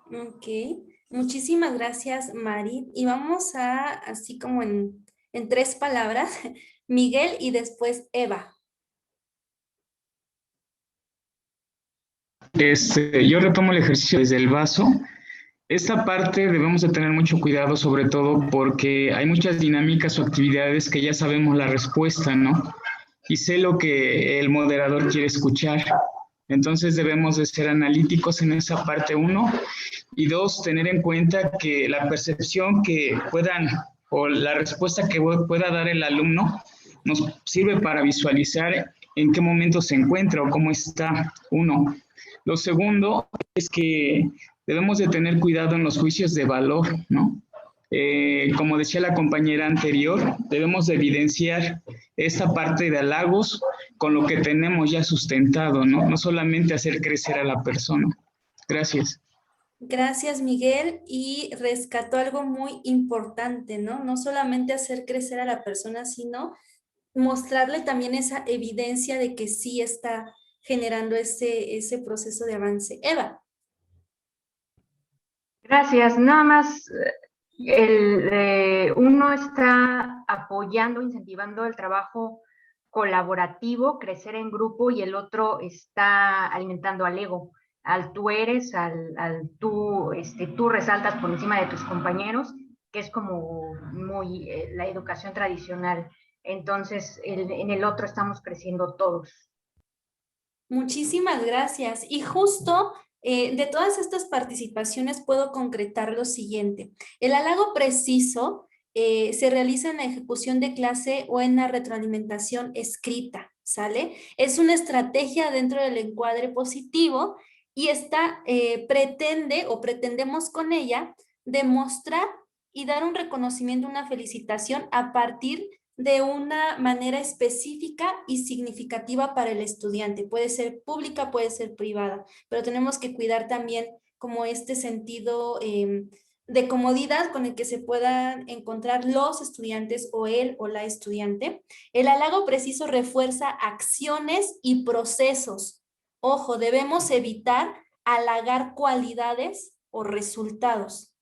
Ok, muchísimas gracias, Mari. Y vamos a, así como en 3 palabras, Miguel y después Eva. Yo retomo el ejercicio desde el vaso. Esta parte debemos de tener mucho cuidado, sobre todo porque hay muchas dinámicas o actividades que ya sabemos la respuesta, ¿no? Y sé lo que el moderador quiere escuchar. Entonces debemos de ser analíticos en esa parte 1 y 2, tener en cuenta que la percepción que puedan o la respuesta que pueda dar el alumno nos sirve para visualizar en qué momento se encuentra o cómo está uno. Lo segundo es que debemos de tener cuidado en los juicios de valor, ¿no? Como decía la compañera anterior, debemos de evidenciar esta parte de halagos con lo que tenemos ya sustentado, ¿no? No solamente hacer crecer a la persona. Gracias. Gracias, Miguel, y rescató algo muy importante, ¿no? No solamente hacer crecer a la persona, sino mostrarle también esa evidencia de que sí está generando ese proceso de avance. Eva. Gracias. Nada más, uno está apoyando, incentivando el trabajo colaborativo, crecer en grupo, y el otro está alimentando al ego, al tú eres, al tú, tú resaltas por encima de tus compañeros, que es como muy la educación tradicional. Entonces, en el otro estamos creciendo todos. Muchísimas gracias. Y justo de todas estas participaciones puedo concretar lo siguiente. El halago preciso se realiza en la ejecución de clase o en la retroalimentación escrita, ¿sale? Es una estrategia dentro del encuadre positivo y pretendemos con ella demostrar y dar un reconocimiento, una felicitación a partir de una manera específica y significativa para el estudiante. Puede ser pública, puede ser privada, pero tenemos que cuidar también como este sentido de comodidad con el que se puedan encontrar los estudiantes o él o la estudiante. El halago preciso refuerza acciones y procesos. Ojo, debemos evitar halagar cualidades o resultados.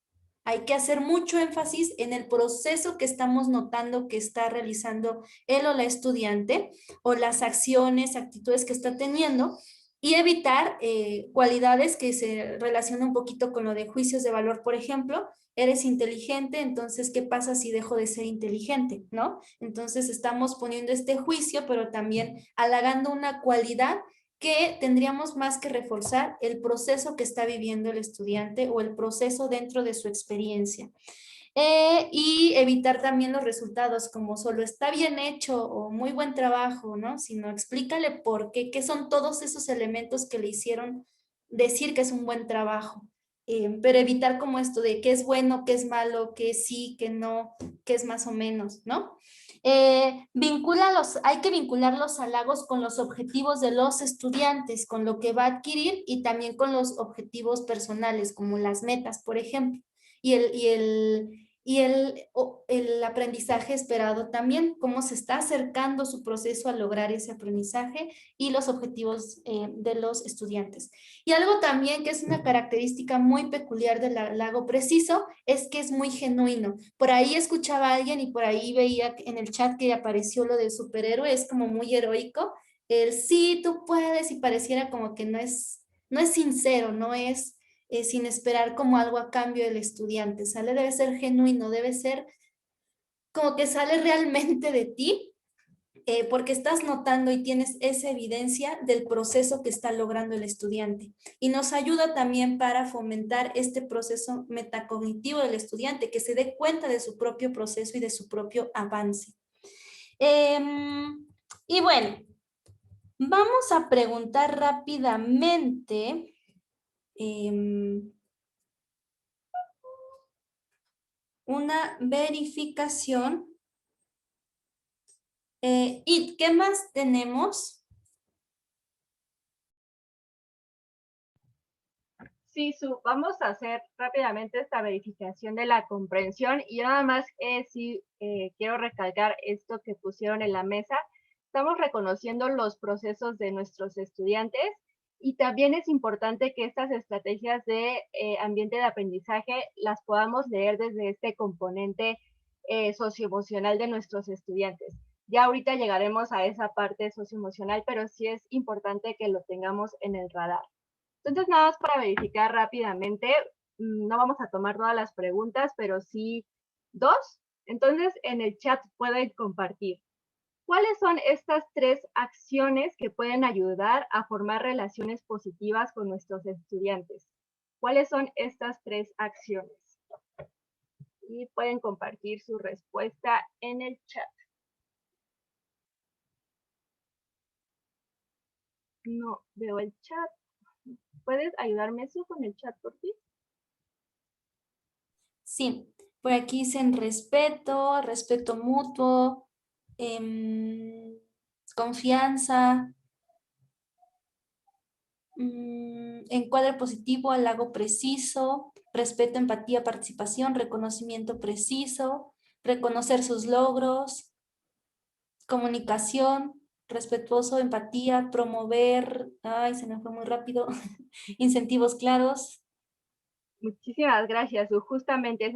Hay que hacer mucho énfasis en el proceso que estamos notando que está realizando él o la estudiante, o las acciones, actitudes que está teniendo, y evitar cualidades que se relacionan un poquito con lo de juicios de valor. Por ejemplo, eres inteligente, entonces, ¿qué pasa si dejo de ser inteligente? ¿No? Entonces estamos poniendo este juicio, pero también halagando una cualidad que tendríamos más que reforzar el proceso que está viviendo el estudiante o el proceso dentro de su experiencia. Y evitar también los resultados como solo está bien hecho o muy buen trabajo, ¿no? Sino explícale por qué, qué son todos esos elementos que le hicieron decir que es un buen trabajo. Pero evitar como esto de qué es bueno, qué es malo, qué sí, qué no, qué es más o menos, ¿no? Hay que vincular los halagos con los objetivos de los estudiantes, con lo que va a adquirir y también con los objetivos personales, como las metas, por ejemplo, y el aprendizaje esperado también, cómo se está acercando su proceso a lograr ese aprendizaje y los objetivos de los estudiantes. Y algo también que es una característica muy peculiar del halago preciso es que es muy genuino. Por ahí escuchaba a alguien y por ahí veía en el chat que apareció lo del superhéroe, es como muy heroico. El sí, tú puedes, y pareciera como que no es sincero, no es sin esperar como algo a cambio del estudiante, ¿sale? Debe ser genuino, debe ser como que sale realmente de ti, porque estás notando y tienes esa evidencia del proceso que está logrando el estudiante. Y nos ayuda también para fomentar este proceso metacognitivo del estudiante, que se dé cuenta de su propio proceso y de su propio avance. Y bueno, vamos a preguntar rápidamente. Una verificación. ¿Y qué más tenemos? Sí, vamos a hacer rápidamente esta verificación de la comprensión, y nada más quiero recalcar esto que pusieron en la mesa. Estamos reconociendo los procesos de nuestros estudiantes, y también es importante que estas estrategias de ambiente de aprendizaje las podamos leer desde este componente socioemocional de nuestros estudiantes. Ya ahorita llegaremos a esa parte socioemocional, pero sí es importante que lo tengamos en el radar. Entonces, nada más para verificar rápidamente, no vamos a tomar todas las preguntas, pero sí 2. Entonces, en el chat pueden compartir. ¿Cuáles son estas 3 acciones que pueden ayudar a formar relaciones positivas con nuestros estudiantes? ¿Cuáles son estas 3 acciones? Y pueden compartir su respuesta en el chat. No veo el chat. ¿Puedes ayudarme, Su, con el chat por ti? Sí, por aquí dicen respeto mutuo, confianza. Encuadre positivo, halago preciso, respeto, empatía, participación, reconocimiento preciso, reconocer sus logros, comunicación, respetuoso, empatía, promover, ay, se me fue muy rápido, incentivos claros. Muchísimas gracias, Su. Justamente es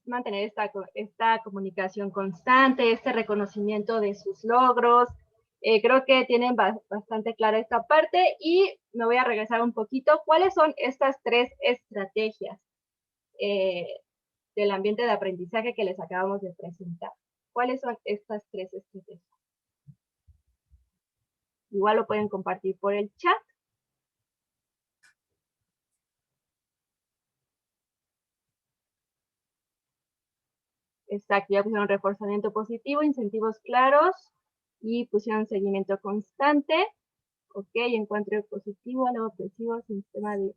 mantener esta comunicación constante, este reconocimiento de sus logros. Creo que tienen bastante clara esta parte y me voy a regresar un poquito. ¿Cuáles son estas 3 estrategias del ambiente de aprendizaje que les acabamos de presentar? ¿Cuáles son estas 3 estrategias? Igual lo pueden compartir por el chat. Exacto, ya pusieron reforzamiento positivo, incentivos claros y pusieron seguimiento constante. Ok, encuentro positivo, algo positivo, sistema de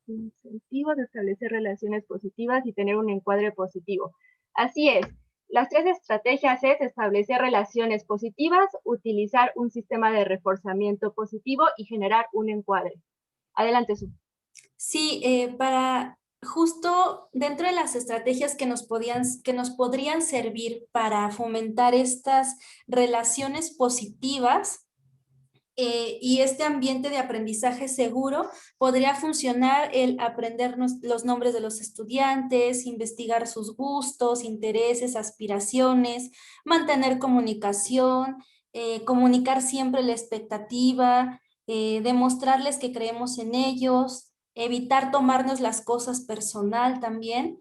incentivos, establecer relaciones positivas y tener un encuadre positivo. Así es, las 3 estrategias es establecer relaciones positivas, utilizar un sistema de reforzamiento positivo y generar un encuadre. Adelante, Su. Sí, para justo dentro de las estrategias que nos podrían servir para fomentar estas relaciones positivas, y este ambiente de aprendizaje seguro, podría funcionar el aprender los nombres de los estudiantes, investigar sus gustos, intereses, aspiraciones, mantener comunicación, comunicar siempre la expectativa, demostrarles que creemos en ellos, evitar tomarnos las cosas personal también,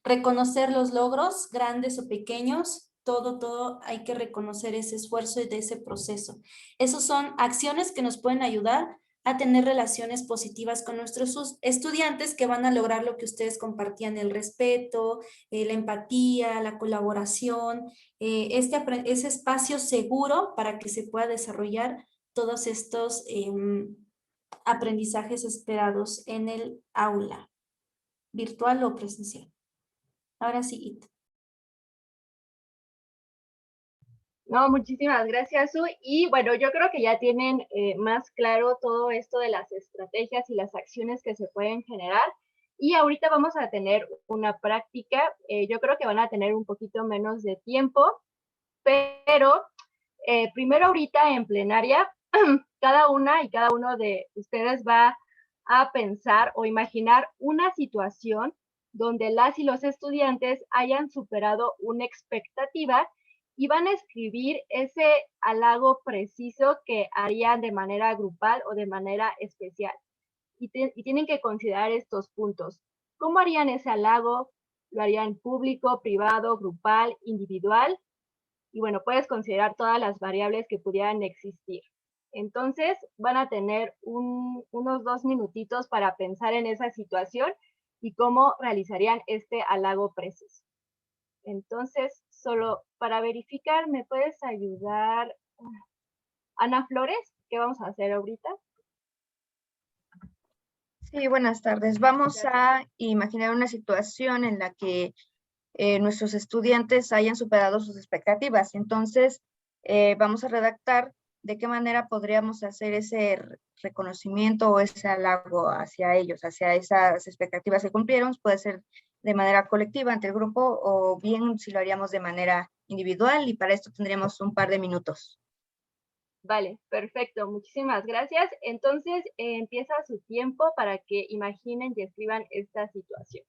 reconocer los logros, grandes o pequeños, todo hay que reconocer ese esfuerzo y de ese proceso. Esas son acciones que nos pueden ayudar a tener relaciones positivas con nuestros estudiantes que van a lograr lo que ustedes compartían, el respeto, la empatía, la colaboración, ese espacio seguro para que se pueda desarrollar todos estos aprendizajes esperados en el aula, virtual o presencial. Ahora sí, It. No, muchísimas gracias, Su. Y bueno, yo creo que ya tienen más claro todo esto de las estrategias y las acciones que se pueden generar. Y ahorita vamos a tener una práctica. Yo creo que van a tener un poquito menos de tiempo, pero primero ahorita en plenaria, cada una y cada uno de ustedes va a pensar o imaginar una situación donde las y los estudiantes hayan superado una expectativa y van a escribir ese halago preciso que harían de manera grupal o de manera especial. Y tienen que considerar estos puntos. ¿Cómo harían ese halago? ¿Lo harían público, privado, grupal, individual? Y bueno, puedes considerar todas las variables que pudieran existir. Entonces, van a tener unos 2 minutitos para pensar en esa situación y cómo realizarían este halago preciso. Entonces, solo para verificar, ¿me puedes ayudar, Ana Flores? ¿Qué vamos a hacer ahorita? Sí, buenas tardes. Vamos a imaginar una situación en la que nuestros estudiantes hayan superado sus expectativas. Entonces, vamos a redactar de qué manera podríamos hacer ese reconocimiento o ese halago hacia ellos, hacia esas expectativas que cumplieron. Puede ser de manera colectiva ante el grupo o bien si lo haríamos de manera individual, y para esto tendríamos un par de minutos. Vale, perfecto. Muchísimas gracias. Entonces, empieza su tiempo para que imaginen y escriban esta situación.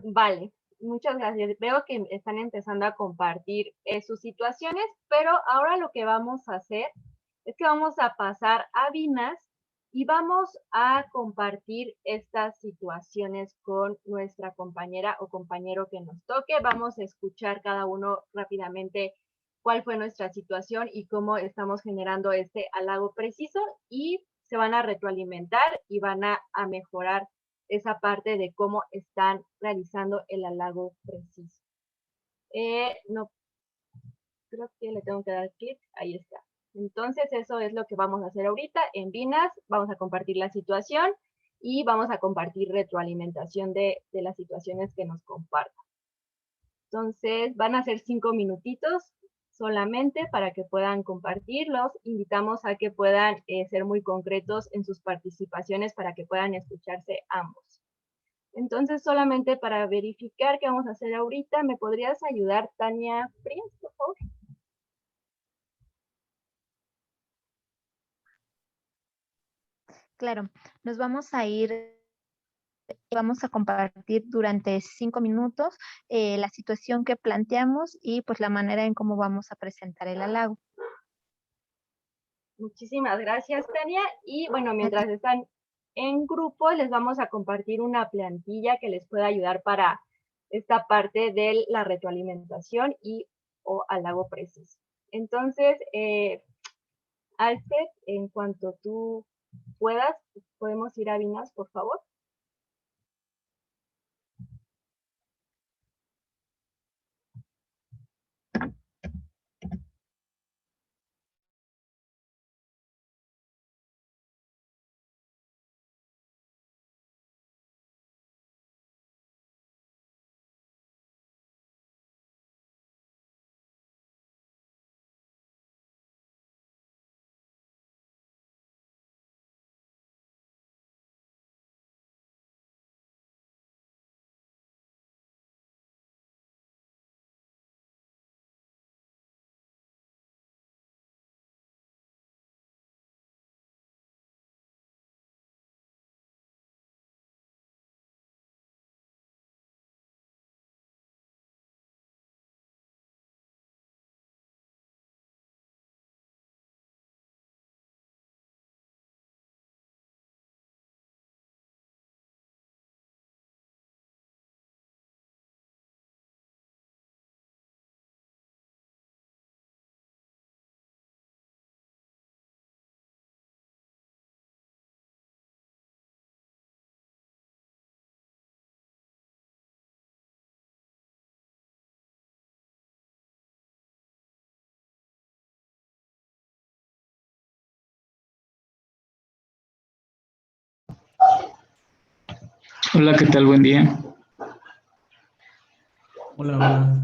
Vale, muchas gracias. Veo que están empezando a compartir sus situaciones, pero ahora lo que vamos a hacer es que vamos a pasar a Vinas y vamos a compartir estas situaciones con nuestra compañera o compañero que nos toque. Vamos a escuchar cada uno rápidamente cuál fue nuestra situación y cómo estamos generando este halago preciso, y se van a retroalimentar y van a mejorar esa parte de cómo están realizando el halago preciso. No, creo que le tengo que dar clic, ahí está. Entonces eso es lo que vamos a hacer ahorita. En Vinas vamos a compartir la situación y vamos a compartir retroalimentación de las situaciones que nos compartan. Entonces van a ser 5 minutitos solamente para que puedan compartirlos. Invitamos a que puedan ser muy concretos en sus participaciones para que puedan escucharse ambos. Entonces, solamente para verificar qué vamos a hacer ahorita, ¿me podrías ayudar, Tania Prince, por favor? Claro, nos vamos a ir, vamos a compartir durante 5 minutos la situación que planteamos y pues la manera en cómo vamos a presentar el halago. Muchísimas gracias, Tania. Y bueno, mientras están en grupo, les vamos a compartir una plantilla que les pueda ayudar para esta parte de la retroalimentación y o halago preciso. Entonces, Alfred, en cuanto tú puedas, podemos ir a Vinas, por favor. Hola, ¿qué tal? Buen día. Hola, hola.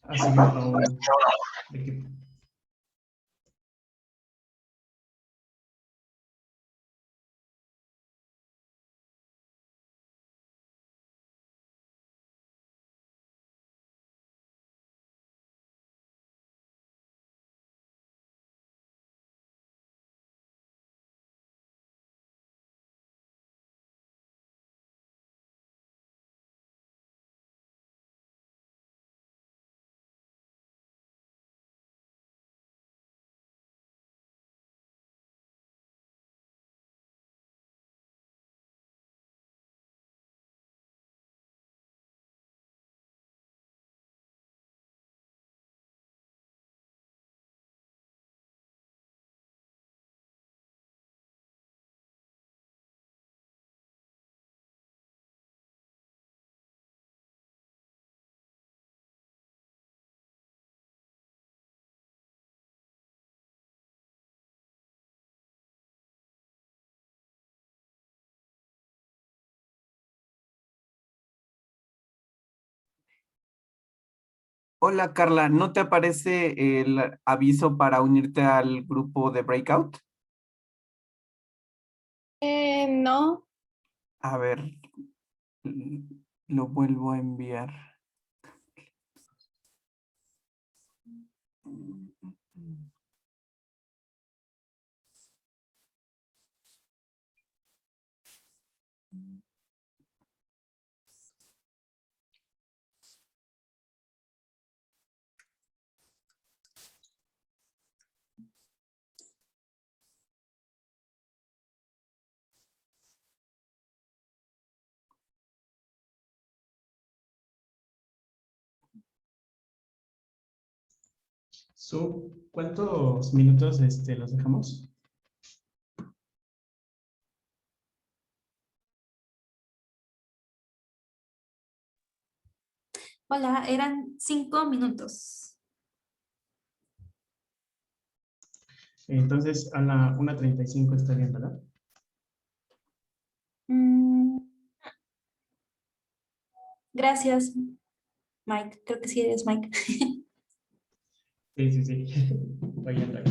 Así yo, Hola Carla, ¿no te aparece el aviso para unirte al grupo de Breakout? No. A ver, lo vuelvo a enviar. ¿Cuántos minutos los dejamos? Hola, eran 5 minutos. Entonces, a la 1:35 está bien, ¿verdad? Gracias, Mike. Creo que sí eres Mike. Sí, sí, sí. Vaya, vaya.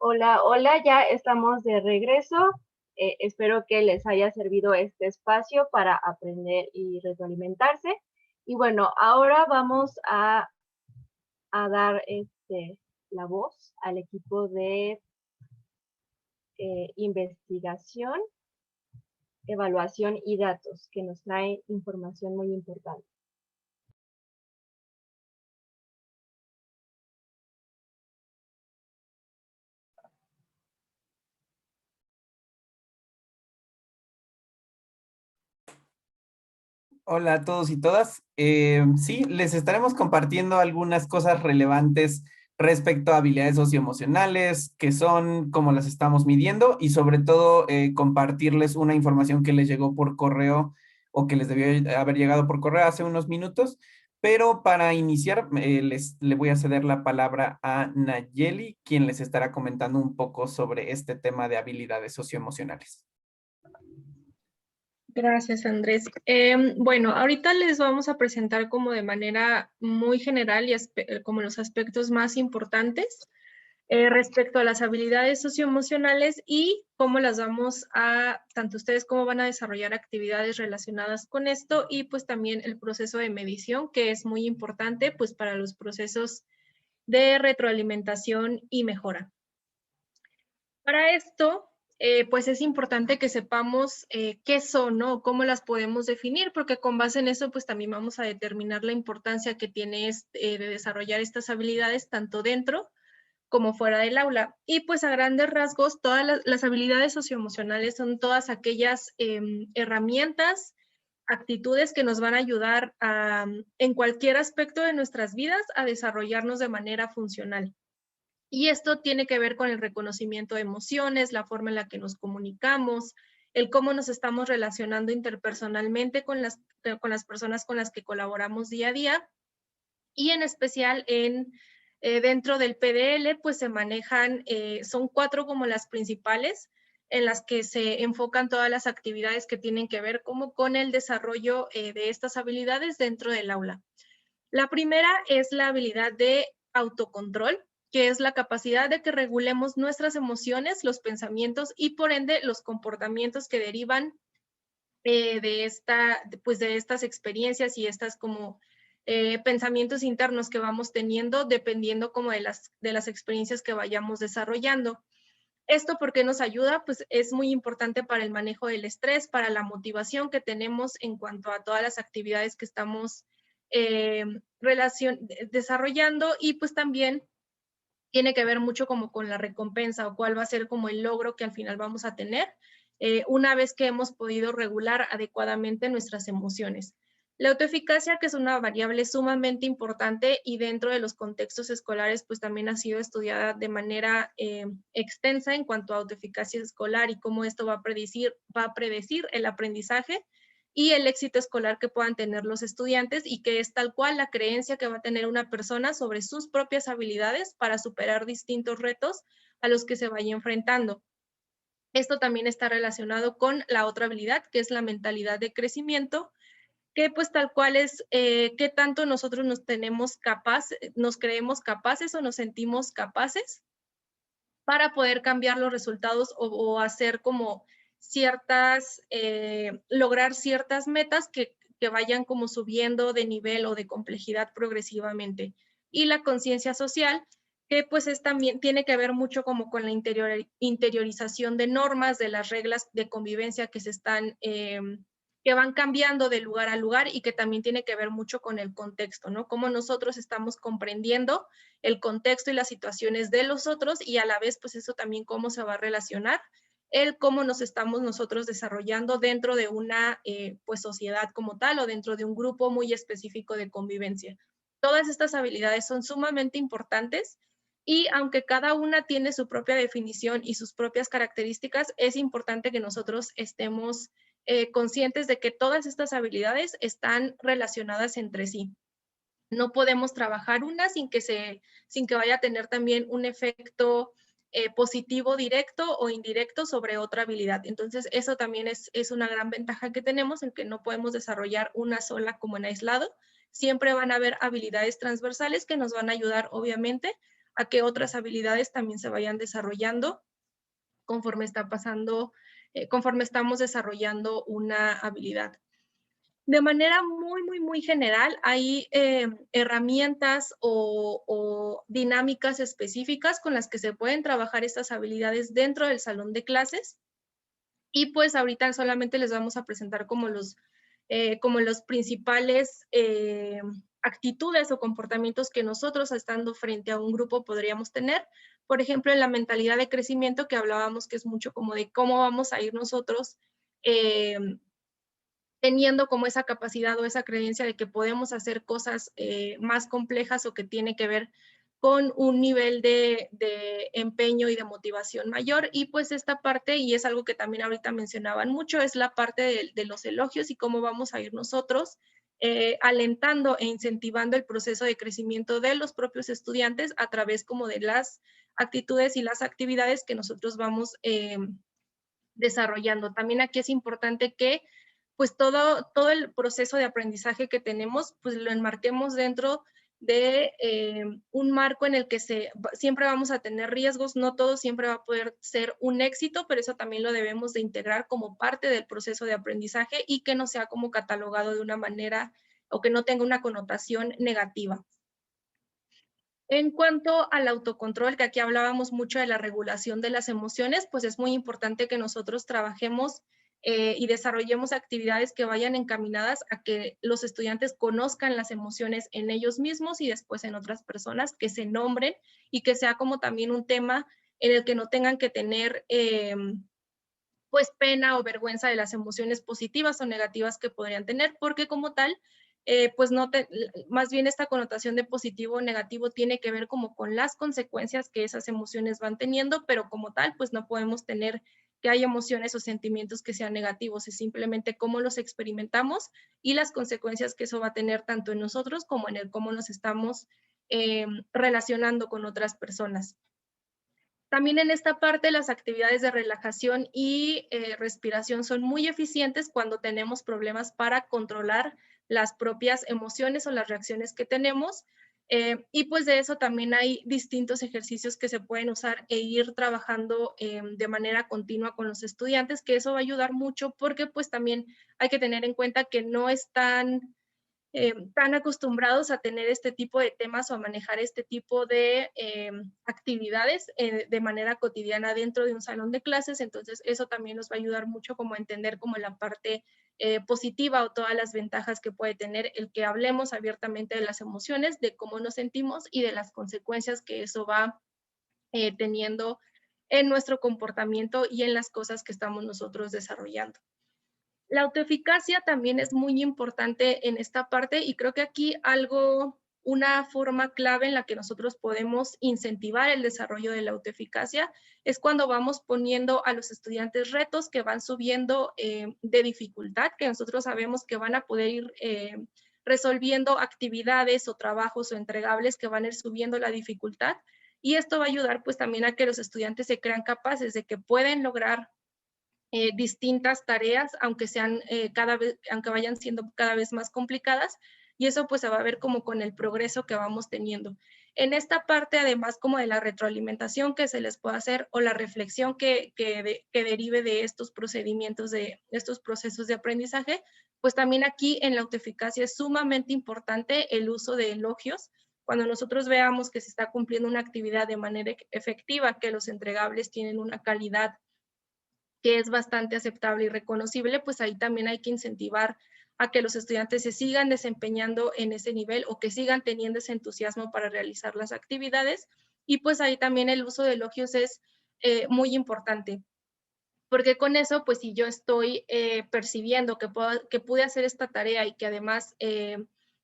Hola, hola, ya estamos de regreso. Espero que les haya servido este espacio para aprender y retroalimentarse. Y bueno, ahora vamos a dar la voz al equipo de investigación, evaluación y datos, que nos trae información muy importante. Hola a todos y todas. Sí, les estaremos compartiendo algunas cosas relevantes respecto a habilidades socioemocionales, que son cómo las estamos midiendo y sobre todo compartirles una información que les llegó por correo o que les debió haber llegado por correo hace unos minutos. Pero para iniciar, le voy a ceder la palabra a Nayeli, quien les estará comentando un poco sobre este tema de habilidades socioemocionales. Gracias, Andrés. Bueno, ahorita les vamos a presentar como de manera muy general y como los aspectos más importantes respecto a las habilidades socioemocionales y cómo las vamos a, tanto ustedes cómo van a desarrollar actividades relacionadas con esto y pues también el proceso de medición, que es muy importante pues para los procesos de retroalimentación y mejora. Para esto, pues es importante que sepamos qué son, ¿no? Cómo las podemos definir, porque con base en eso, pues también vamos a determinar la importancia que tiene de desarrollar estas habilidades tanto dentro como fuera del aula. Y pues a grandes rasgos, todas las habilidades socioemocionales son todas aquellas herramientas, actitudes que nos van a ayudar en cualquier aspecto de nuestras vidas a desarrollarnos de manera funcional. Y esto tiene que ver con el reconocimiento de emociones, la forma en la que nos comunicamos, el cómo nos estamos relacionando interpersonalmente con las personas con las que colaboramos día a día. Y en especial dentro del PDL, pues se manejan, son 4 como las principales, en las que se enfocan todas las actividades que tienen que ver como con el desarrollo de estas habilidades dentro del aula. La primera es la habilidad de autocontrol, que es la capacidad de que regulemos nuestras emociones, los pensamientos y por ende los comportamientos que derivan de estas experiencias y estas como pensamientos internos que vamos teniendo dependiendo como de las experiencias que vayamos desarrollando. ¿Esto por qué nos ayuda? Pues es muy importante para el manejo del estrés, para la motivación que tenemos en cuanto a todas las actividades que estamos desarrollando y pues también tiene que ver mucho como con la recompensa o cuál va a ser como el logro que al final vamos a tener una vez que hemos podido regular adecuadamente nuestras emociones. La autoeficacia, que es una variable sumamente importante y dentro de los contextos escolares, pues también ha sido estudiada de manera extensa en cuanto a autoeficacia escolar y cómo esto va a predecir el aprendizaje y el éxito escolar que puedan tener los estudiantes y que es tal cual la creencia que va a tener una persona sobre sus propias habilidades para superar distintos retos a los que se vaya enfrentando. Esto también está relacionado con la otra habilidad, que es la mentalidad de crecimiento, que pues tal cual es qué tanto nosotros nos creemos capaces o nos sentimos capaces para poder cambiar los resultados o hacer como lograr ciertas metas que vayan como subiendo de nivel o de complejidad progresivamente. Y la conciencia social, que pues también tiene que ver mucho como con la interiorización de normas, de las reglas de convivencia que que van cambiando de lugar a lugar y que también tiene que ver mucho con el contexto, ¿no? Cómo nosotros estamos comprendiendo el contexto y las situaciones de los otros y a la vez, pues eso también cómo se va a relacionar, cómo nos estamos nosotros desarrollando dentro de una pues sociedad como tal o dentro de un grupo muy específico de convivencia. Todas estas habilidades son sumamente importantes y aunque cada una tiene su propia definición y sus propias características, es importante que nosotros estemos conscientes de que todas estas habilidades están relacionadas entre sí. No podemos trabajar una sin que vaya a tener también un efecto positivo directo o indirecto sobre otra habilidad. Entonces, eso también es una gran ventaja que tenemos, en que no podemos desarrollar una sola como en aislado. Siempre van a haber habilidades transversales que nos van a ayudar, obviamente, a que otras habilidades también se vayan desarrollando conforme estamos desarrollando una habilidad. De manera muy general, hay herramientas o dinámicas específicas con las que se pueden trabajar estas habilidades dentro del salón de clases. Y pues ahorita solamente les vamos a presentar como los principales actitudes o comportamientos que nosotros estando frente a un grupo podríamos tener. Por ejemplo, en la mentalidad de crecimiento que hablábamos, que es mucho como de cómo vamos a ir nosotros teniendo como esa capacidad o esa creencia de que podemos hacer cosas más complejas o que tiene que ver con un nivel de empeño y de motivación mayor. Y pues esta parte, y es algo que también ahorita mencionaban mucho, es la parte de los elogios y cómo vamos a ir nosotros alentando e incentivando el proceso de crecimiento de los propios estudiantes a través como de las actitudes y las actividades que nosotros vamos desarrollando. También aquí es importante que pues todo el proceso de aprendizaje que tenemos, pues lo enmarquemos dentro de un marco en el que siempre vamos a tener riesgos, no todo siempre va a poder ser un éxito, pero eso también lo debemos de integrar como parte del proceso de aprendizaje y que no sea como catalogado de una manera o que no tenga una connotación negativa. En cuanto al autocontrol, que aquí hablábamos mucho de la regulación de las emociones, pues es muy importante que nosotros trabajemos y desarrollemos actividades que vayan encaminadas a que los estudiantes conozcan las emociones en ellos mismos y después en otras personas, que se nombren y que sea como también un tema en el que no tengan que tener pues pena o vergüenza de las emociones positivas o negativas que podrían tener, porque como tal, pues más bien esta connotación de positivo o negativo tiene que ver como con las consecuencias que esas emociones van teniendo, pero como tal, pues no podemos tener que hay emociones o sentimientos que sean negativos, es simplemente cómo los experimentamos y las consecuencias que eso va a tener tanto en nosotros como en el cómo nos estamos relacionando con otras personas. También en esta parte las actividades de relajación y respiración son muy eficientes cuando tenemos problemas para controlar las propias emociones o las reacciones que tenemos. Y pues de eso también hay distintos ejercicios que se pueden usar e ir trabajando de manera continua con los estudiantes, que eso va a ayudar mucho porque pues también hay que tener en cuenta que no están tan acostumbrados a tener este tipo de temas o a manejar este tipo de actividades de manera cotidiana dentro de un salón de clases, entonces eso también nos va a ayudar mucho como a entender como la parte positiva o todas las ventajas que puede tener el que hablemos abiertamente de las emociones, de cómo nos sentimos y de las consecuencias que eso va teniendo en nuestro comportamiento y en las cosas que estamos nosotros desarrollando. La autoeficacia también es muy importante en esta parte y creo que aquí una forma clave en la que nosotros podemos incentivar el desarrollo de la autoeficacia es cuando vamos poniendo a los estudiantes retos que van subiendo de dificultad, que nosotros sabemos que van a poder ir resolviendo actividades o trabajos o entregables que van a ir subiendo la dificultad y esto va a ayudar pues también a que los estudiantes se crean capaces de que pueden lograr distintas tareas, aunque vayan siendo cada vez más complicadas, y eso pues se va a ver como con el progreso que vamos teniendo. En esta parte, además como de la retroalimentación que se les puede hacer o la reflexión que derive de estos procedimientos, de estos procesos de aprendizaje, pues también aquí en la autoeficacia es sumamente importante el uso de elogios. Cuando nosotros veamos que se está cumpliendo una actividad de manera efectiva, que los entregables tienen una calidad que es bastante aceptable y reconocible, pues ahí también hay que incentivar a que los estudiantes se sigan desempeñando en ese nivel o que sigan teniendo ese entusiasmo para realizar las actividades. Y pues ahí también el uso de elogios es muy importante. Porque con eso, pues si yo estoy percibiendo que pude hacer esta tarea y que además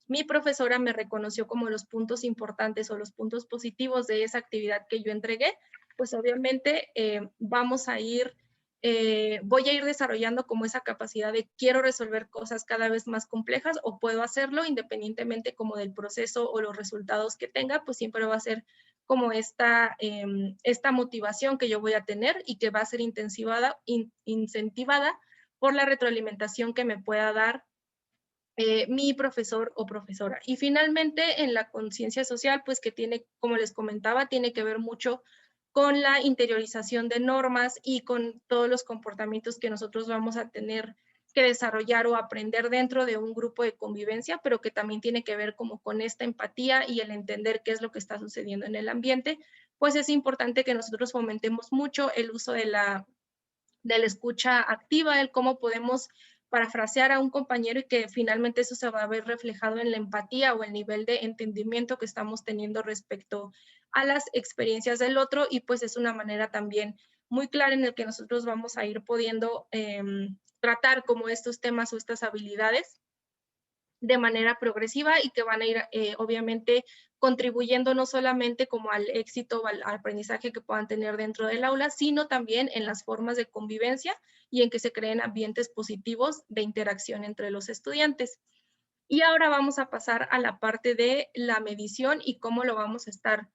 mi profesora me reconoció como los puntos importantes o los puntos positivos de esa actividad que yo entregué, pues obviamente voy a ir desarrollando como esa capacidad de quiero resolver cosas cada vez más complejas o puedo hacerlo independientemente como del proceso o los resultados que tenga, pues siempre va a ser como esta motivación que yo voy a tener y que va a ser incentivada por la retroalimentación que me pueda dar mi profesor o profesora. Y finalmente en la conciencia social, pues que tiene, como les comentaba, tiene que ver mucho con la interiorización de normas y con todos los comportamientos que nosotros vamos a tener que desarrollar o aprender dentro de un grupo de convivencia, pero que también tiene que ver como con esta empatía y el entender qué es lo que está sucediendo en el ambiente, pues es importante que nosotros fomentemos mucho el uso de la escucha activa, el cómo podemos parafrasear a un compañero y que finalmente eso se va a ver reflejado en la empatía o el nivel de entendimiento que estamos teniendo respecto a las experiencias del otro y pues es una manera también muy clara en el que nosotros vamos a ir pudiendo tratar como estos temas o estas habilidades de manera progresiva y que van a ir obviamente contribuyendo no solamente como al éxito o al aprendizaje que puedan tener dentro del aula, sino también en las formas de convivencia y en que se creen ambientes positivos de interacción entre los estudiantes. Y ahora vamos a pasar a la parte de la medición y cómo lo vamos a estar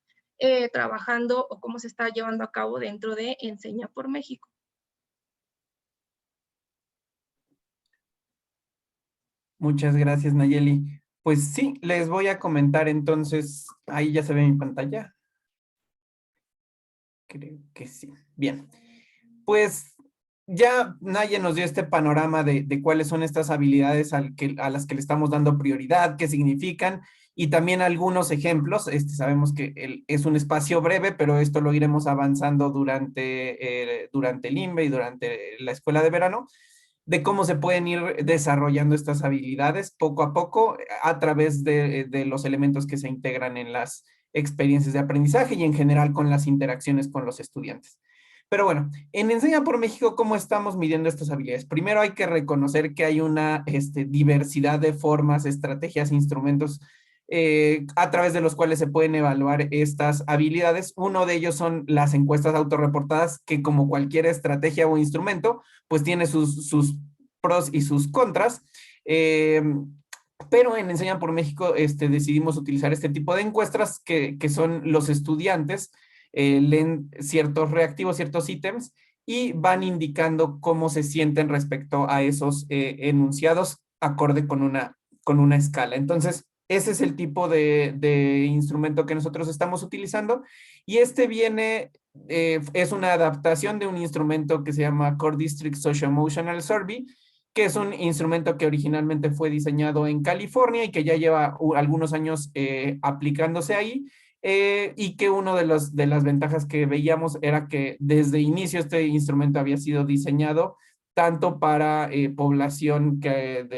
trabajando o cómo se está llevando a cabo dentro de Enseña por México. Muchas gracias, Nayeli. Pues sí, les voy a comentar entonces, ahí ya se ve mi pantalla. Creo que sí. Bien, pues ya Naye nos dio este panorama de cuáles son estas habilidades a las que le estamos dando prioridad, qué significan, y también algunos ejemplos. Sabemos que es un espacio breve, pero esto lo iremos avanzando durante el INVE y durante la escuela de verano, de cómo se pueden ir desarrollando estas habilidades poco a poco a través de los elementos que se integran en las experiencias de aprendizaje y en general con las interacciones con los estudiantes. Pero bueno, en Enseña por México, ¿cómo estamos midiendo estas habilidades? Primero hay que reconocer que hay una diversidad de formas, estrategias, instrumentos a través de los cuales se pueden evaluar estas habilidades. Uno de ellos son las encuestas autorreportadas, que como cualquier estrategia o instrumento, pues tiene sus pros y sus contras. Pero en Enseña por México decidimos utilizar este tipo de encuestas que son los estudiantes, leen ciertos reactivos, ciertos ítems, y van indicando cómo se sienten respecto a esos enunciados acorde con una escala. Entonces, ese es el tipo de instrumento que nosotros estamos utilizando, y es una adaptación de un instrumento que se llama Core District Socio-Emotional Survey, que es un instrumento que originalmente fue diseñado en California y que ya lleva algunos años aplicándose ahí, y que una de las ventajas que veíamos era que desde inicio este instrumento había sido diseñado tanto para población que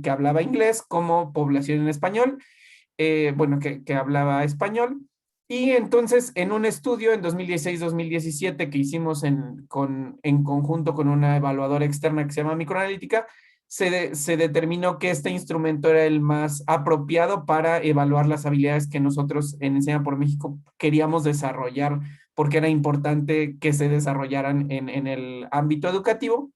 hablaba inglés como población en español, que hablaba español. Y entonces en un estudio en 2016-2017 que hicimos en conjunto con una evaluadora externa que se llama Microanalítica, se determinó que este instrumento era el más apropiado para evaluar las habilidades que nosotros en Enseña por México queríamos desarrollar, porque era importante que se desarrollaran en el ámbito educativo.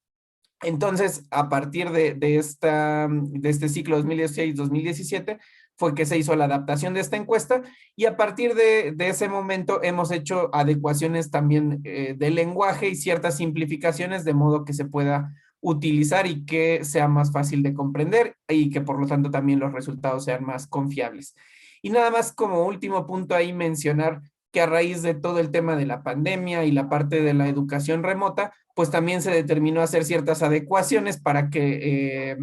Entonces, a partir de este ciclo 2016-2017, fue que se hizo la adaptación de esta encuesta, y a partir de ese momento hemos hecho adecuaciones también del lenguaje y ciertas simplificaciones de modo que se pueda utilizar y que sea más fácil de comprender y que por lo tanto también los resultados sean más confiables. Y nada más como último punto ahí mencionar que a raíz de todo el tema de la pandemia y la parte de la educación remota, pues también se determinó hacer ciertas adecuaciones para que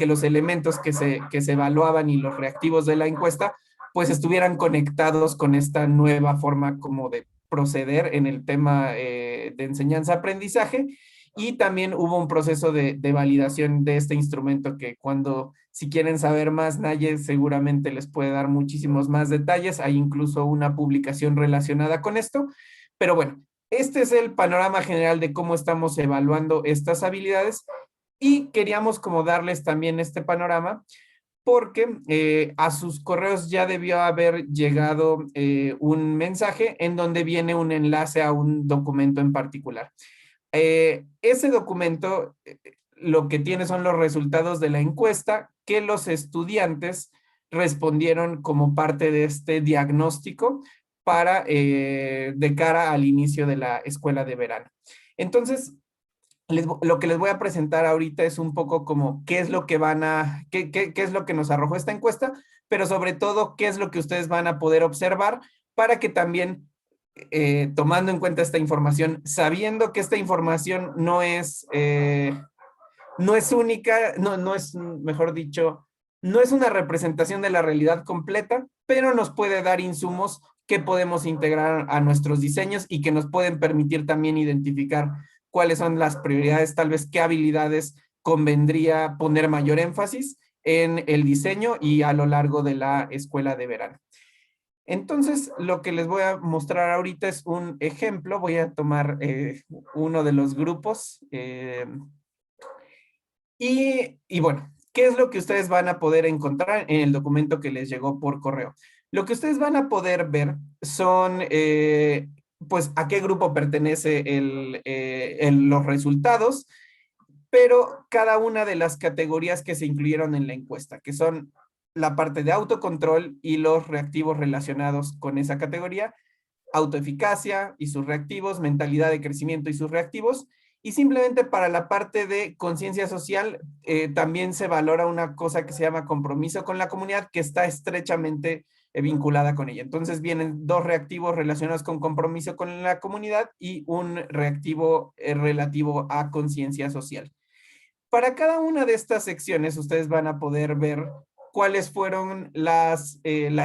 los elementos que se evaluaban y los reactivos de la encuesta, pues estuvieran conectados con esta nueva forma como de proceder en el tema de enseñanza-aprendizaje. Y también hubo un proceso de validación de este instrumento que si quieren saber más, Naye seguramente les puede dar muchísimos más detalles. Hay incluso una publicación relacionada con esto. Pero bueno, este es el panorama general de cómo estamos evaluando estas habilidades, y queríamos como darles también este panorama porque a sus correos ya debió haber llegado un mensaje en donde viene un enlace a un documento en particular. Ese documento lo que tiene son los resultados de la encuesta que los estudiantes respondieron como parte de este diagnóstico de cara al inicio de la escuela de verano. Entonces, lo que les voy a presentar ahorita es un poco como qué es lo que qué es lo que nos arrojó esta encuesta, pero sobre todo qué es lo que ustedes van a poder observar para que también tomando en cuenta esta información, sabiendo que esta información no es única, no es, mejor dicho, no es una representación de la realidad completa, pero nos puede dar insumos que podemos integrar a nuestros diseños y que nos pueden permitir también identificar cuáles son las prioridades, tal vez qué habilidades convendría poner mayor énfasis en el diseño y a lo largo de la escuela de verano. Entonces, lo que les voy a mostrar ahorita es un ejemplo. Voy a tomar uno de los grupos. Y bueno, ¿qué es lo que ustedes van a poder encontrar en el documento que les llegó por correo? Lo que ustedes van a poder ver son, pues, a qué grupo pertenece los resultados, pero cada una de las categorías que se incluyeron en la encuesta, que son la parte de autocontrol y los reactivos relacionados con esa categoría, autoeficacia y sus reactivos, mentalidad de crecimiento y sus reactivos, y simplemente para la parte de conciencia social también se valora una cosa que se llama compromiso con la comunidad, que está estrechamente vinculada con ella. Entonces vienen 2 reactivos relacionados con compromiso con la comunidad y un reactivo relativo a conciencia social. Para cada una de estas secciones ustedes van a poder ver cuáles fueron la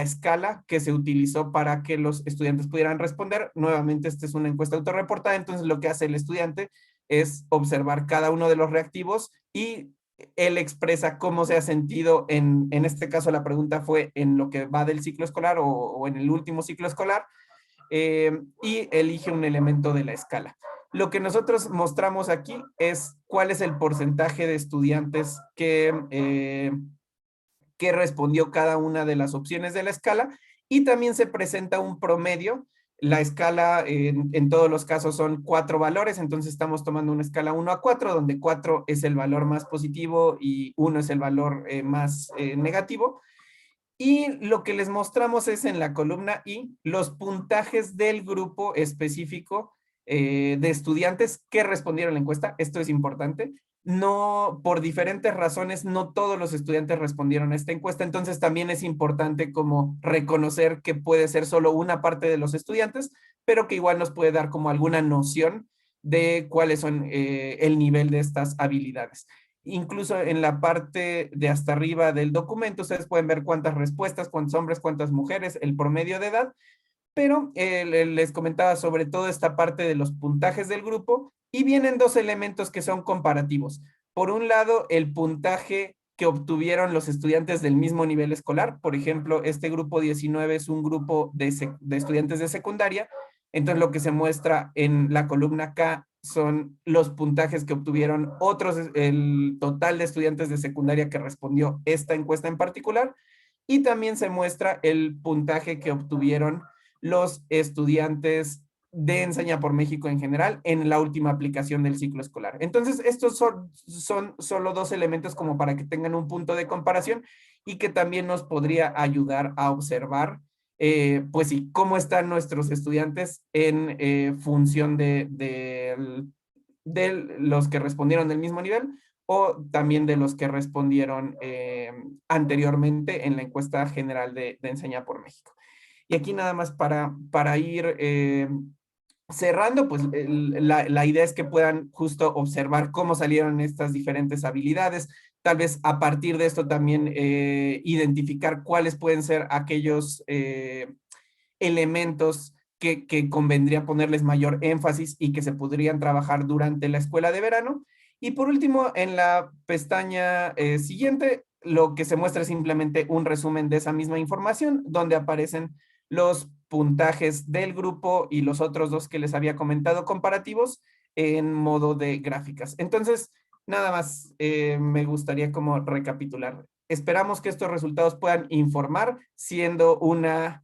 escala que se utilizó para que los estudiantes pudieran responder. Nuevamente, esta es una encuesta autorreportada, entonces lo que hace el estudiante es observar cada uno de los reactivos y él expresa cómo se ha sentido en este caso la pregunta fue en lo que va del ciclo escolar o en el último ciclo escolar, y elige un elemento de la escala. Lo que nosotros mostramos aquí es cuál es el porcentaje de estudiantes que respondió cada una de las opciones de la escala, y también se presenta un promedio. La escala en todos los casos son 4 valores, entonces estamos tomando una escala 1 a 4, donde 4 es el valor más positivo y 1 es el valor más negativo. Y lo que les mostramos es en la columna I, los puntajes del grupo específico de estudiantes que respondieron la encuesta. Esto es importante. No, por diferentes razones, no todos los estudiantes respondieron a esta encuesta, entonces también es importante como reconocer que puede ser solo una parte de los estudiantes, pero que igual nos puede dar como alguna noción de cuáles son el nivel de estas habilidades. Incluso en la parte de hasta arriba del documento, ustedes pueden ver cuántas respuestas, cuántos hombres, cuántas mujeres, el promedio de edad, pero les comentaba sobre todo esta parte de los puntajes del grupo, y vienen 2 elementos que son comparativos. Por un lado, el puntaje que obtuvieron los estudiantes del mismo nivel escolar. Por ejemplo, este grupo 19 es un grupo de estudiantes de secundaria, entonces lo que se muestra en la columna K son los puntajes que obtuvieron el total de estudiantes de secundaria que respondió esta encuesta en particular, y también se muestra el puntaje que obtuvieron los estudiantes de Enseña por México en general en la última aplicación del ciclo escolar. Entonces, estos son solo 2 elementos como para que tengan un punto de comparación y que también nos podría ayudar a observar, pues sí, cómo están nuestros estudiantes en función de los que respondieron del mismo nivel o también de los que respondieron anteriormente en la encuesta general de Enseña por México. Y aquí nada más para ir cerrando, pues la idea es que puedan justo observar cómo salieron estas diferentes habilidades, tal vez a partir de esto también identificar cuáles pueden ser aquellos elementos que convendría ponerles mayor énfasis y que se podrían trabajar durante la escuela de verano. Y por último, en la pestaña siguiente, lo que se muestra es simplemente un resumen de esa misma información, donde aparecen los puntajes del grupo y los otros 2 que les había comentado comparativos en modo de gráficas. Entonces, nada más me gustaría como recapitular. Esperamos que estos resultados puedan informar, siendo una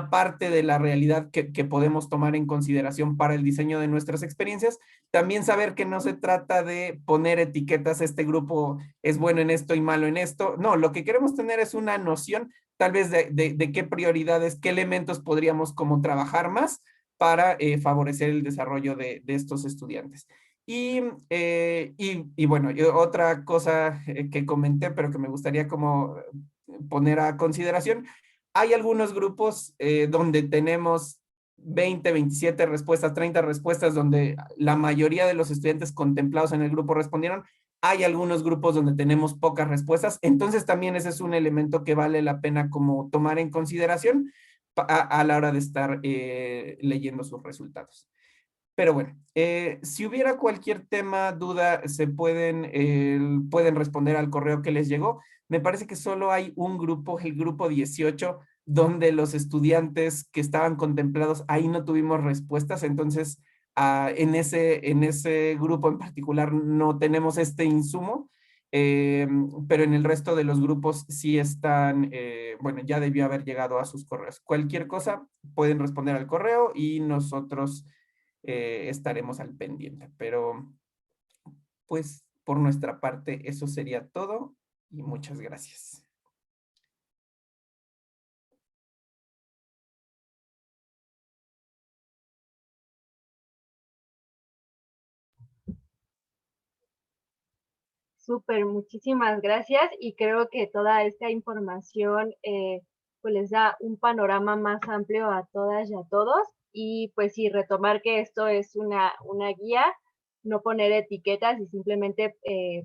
parte de la realidad que podemos tomar en consideración para el diseño de nuestras experiencias. También saber que no se trata de poner etiquetas, este grupo es bueno en esto y malo en esto. No, lo que queremos tener es una noción tal vez de qué prioridades, qué elementos podríamos como trabajar más para favorecer el desarrollo de estos estudiantes. Y bueno, otra cosa que comenté, pero que me gustaría como poner a consideración, hay algunos grupos donde tenemos 20, 27 respuestas, 30 respuestas, donde la mayoría de los estudiantes contemplados en el grupo respondieron. Hay algunos grupos donde tenemos pocas respuestas, entonces también ese es un elemento que vale la pena como tomar en consideración a la hora de estar leyendo sus resultados. Pero bueno, si hubiera cualquier tema, duda, pueden responder al correo que les llegó. Me parece que solo hay un grupo, el grupo 18, donde los estudiantes que estaban contemplados, ahí no tuvimos respuestas, entonces en ese grupo en particular no tenemos este insumo, pero en el resto de los grupos sí están, bueno, ya debió haber llegado a sus correos. Cualquier cosa pueden responder al correo y nosotros estaremos al pendiente, pero pues por nuestra parte eso sería todo y muchas gracias. Súper, muchísimas gracias y creo que toda esta información pues les da un panorama más amplio a todas y a todos y pues sí, retomar que esto es una guía, no poner etiquetas y simplemente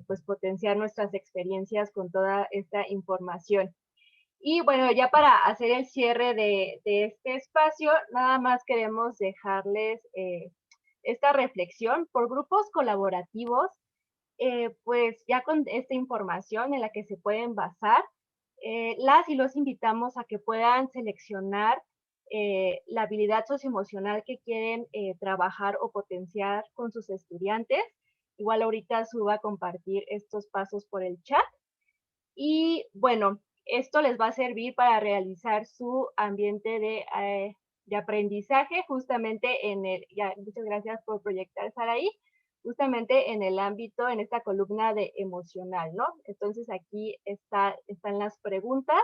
pues potenciar nuestras experiencias con toda esta información. Y bueno, ya para hacer el cierre de este espacio, nada más queremos dejarles esta reflexión por grupos colaborativos. Pues ya con esta información en la que se pueden basar, las y los invitamos a que puedan seleccionar la habilidad socioemocional que quieren trabajar o potenciar con sus estudiantes. Igual ahorita Su va a compartir estos pasos por el chat. Y bueno, esto les va a servir para realizar su ambiente de aprendizaje justamente en el, ya, muchas gracias por proyectar, Saraí, justamente en el ámbito, en esta columna de emocional, ¿no? Entonces aquí están las preguntas.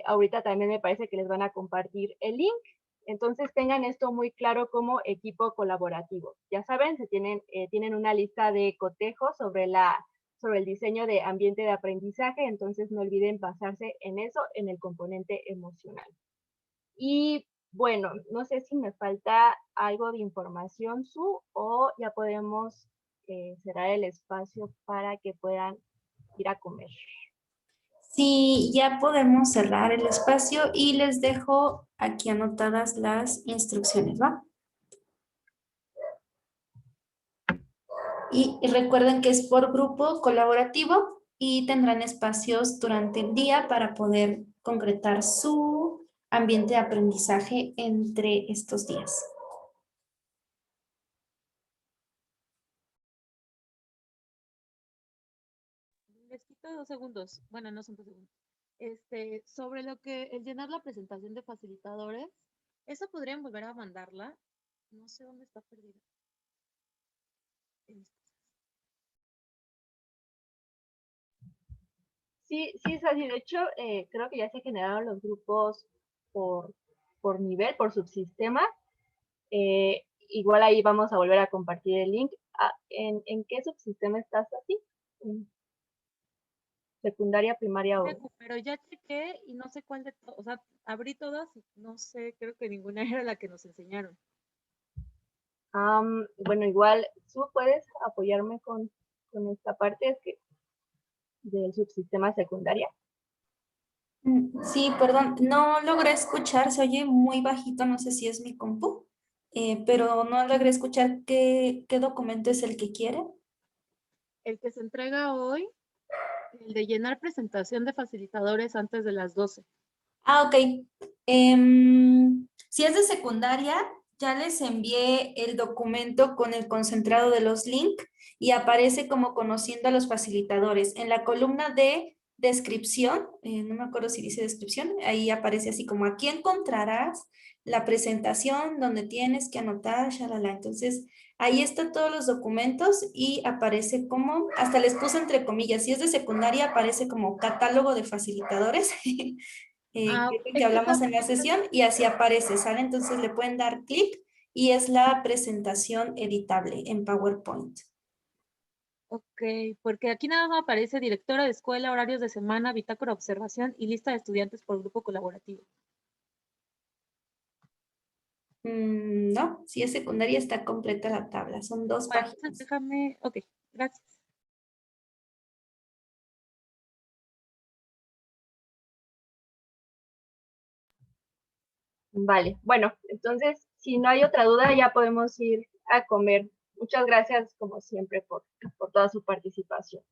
Ahorita también me parece que les van a compartir el link. Entonces tengan esto muy claro como equipo colaborativo. Ya saben, tienen una lista de cotejos sobre el diseño de ambiente de aprendizaje, entonces no olviden basarse en eso, en el componente emocional. Y bueno, no sé si me falta algo de información, Su, o ya podemos cerrar el espacio para que puedan ir a comer. Sí, ya podemos cerrar el espacio y les dejo aquí anotadas las instrucciones, ¿va? Y recuerden que es por grupo colaborativo y tendrán espacios durante el día para poder concretar su ambiente de aprendizaje entre estos días. Les quito 2 segundos. Bueno, no son 2 segundos. Sobre lo que el llenar la presentación de facilitadores, ¿esa podrían volver a mandarla? No sé dónde está perdida. Sí, es así. De hecho, creo que ya se generaron los grupos por nivel, por subsistema. Igual ahí vamos a volver a compartir el link. ¿En qué subsistema estás así? Secundaria, primaria o... Pero ya chequé y no sé cuál de todas, o sea, abrí todas y no sé, creo que ninguna era la que nos enseñaron. Bueno, igual, ¿tú puedes apoyarme con esta parte del subsistema secundaria? Sí, perdón, no logré escuchar, se oye muy bajito, no sé si es mi compu, pero no logré escuchar qué documento es el que quiere. El que se entrega hoy, el de llenar presentación de facilitadores antes de las 12. Ah, ok. Si es de secundaria, ya les envié el documento con el concentrado de los links y aparece como conociendo a los facilitadores. En la columna de descripción, no me acuerdo si dice descripción, ahí aparece así como aquí encontrarás la presentación donde tienes que anotar, shalala. Entonces, ahí están todos los documentos y aparece como, hasta les puse entre comillas, si es de secundaria aparece como catálogo de facilitadores. Que hablamos en la sesión y así aparece, ¿sale? Entonces le pueden dar clic y es la presentación editable en PowerPoint. Ok, porque aquí nada más aparece directora de escuela, horarios de semana, bitácora de observación y lista de estudiantes por grupo colaborativo. No, si es secundaria está completa la tabla, son 2 páginas. Déjame, ok, gracias. Vale, bueno, entonces, si no hay otra duda, ya podemos ir a comer. Muchas gracias, como siempre, por toda su participación.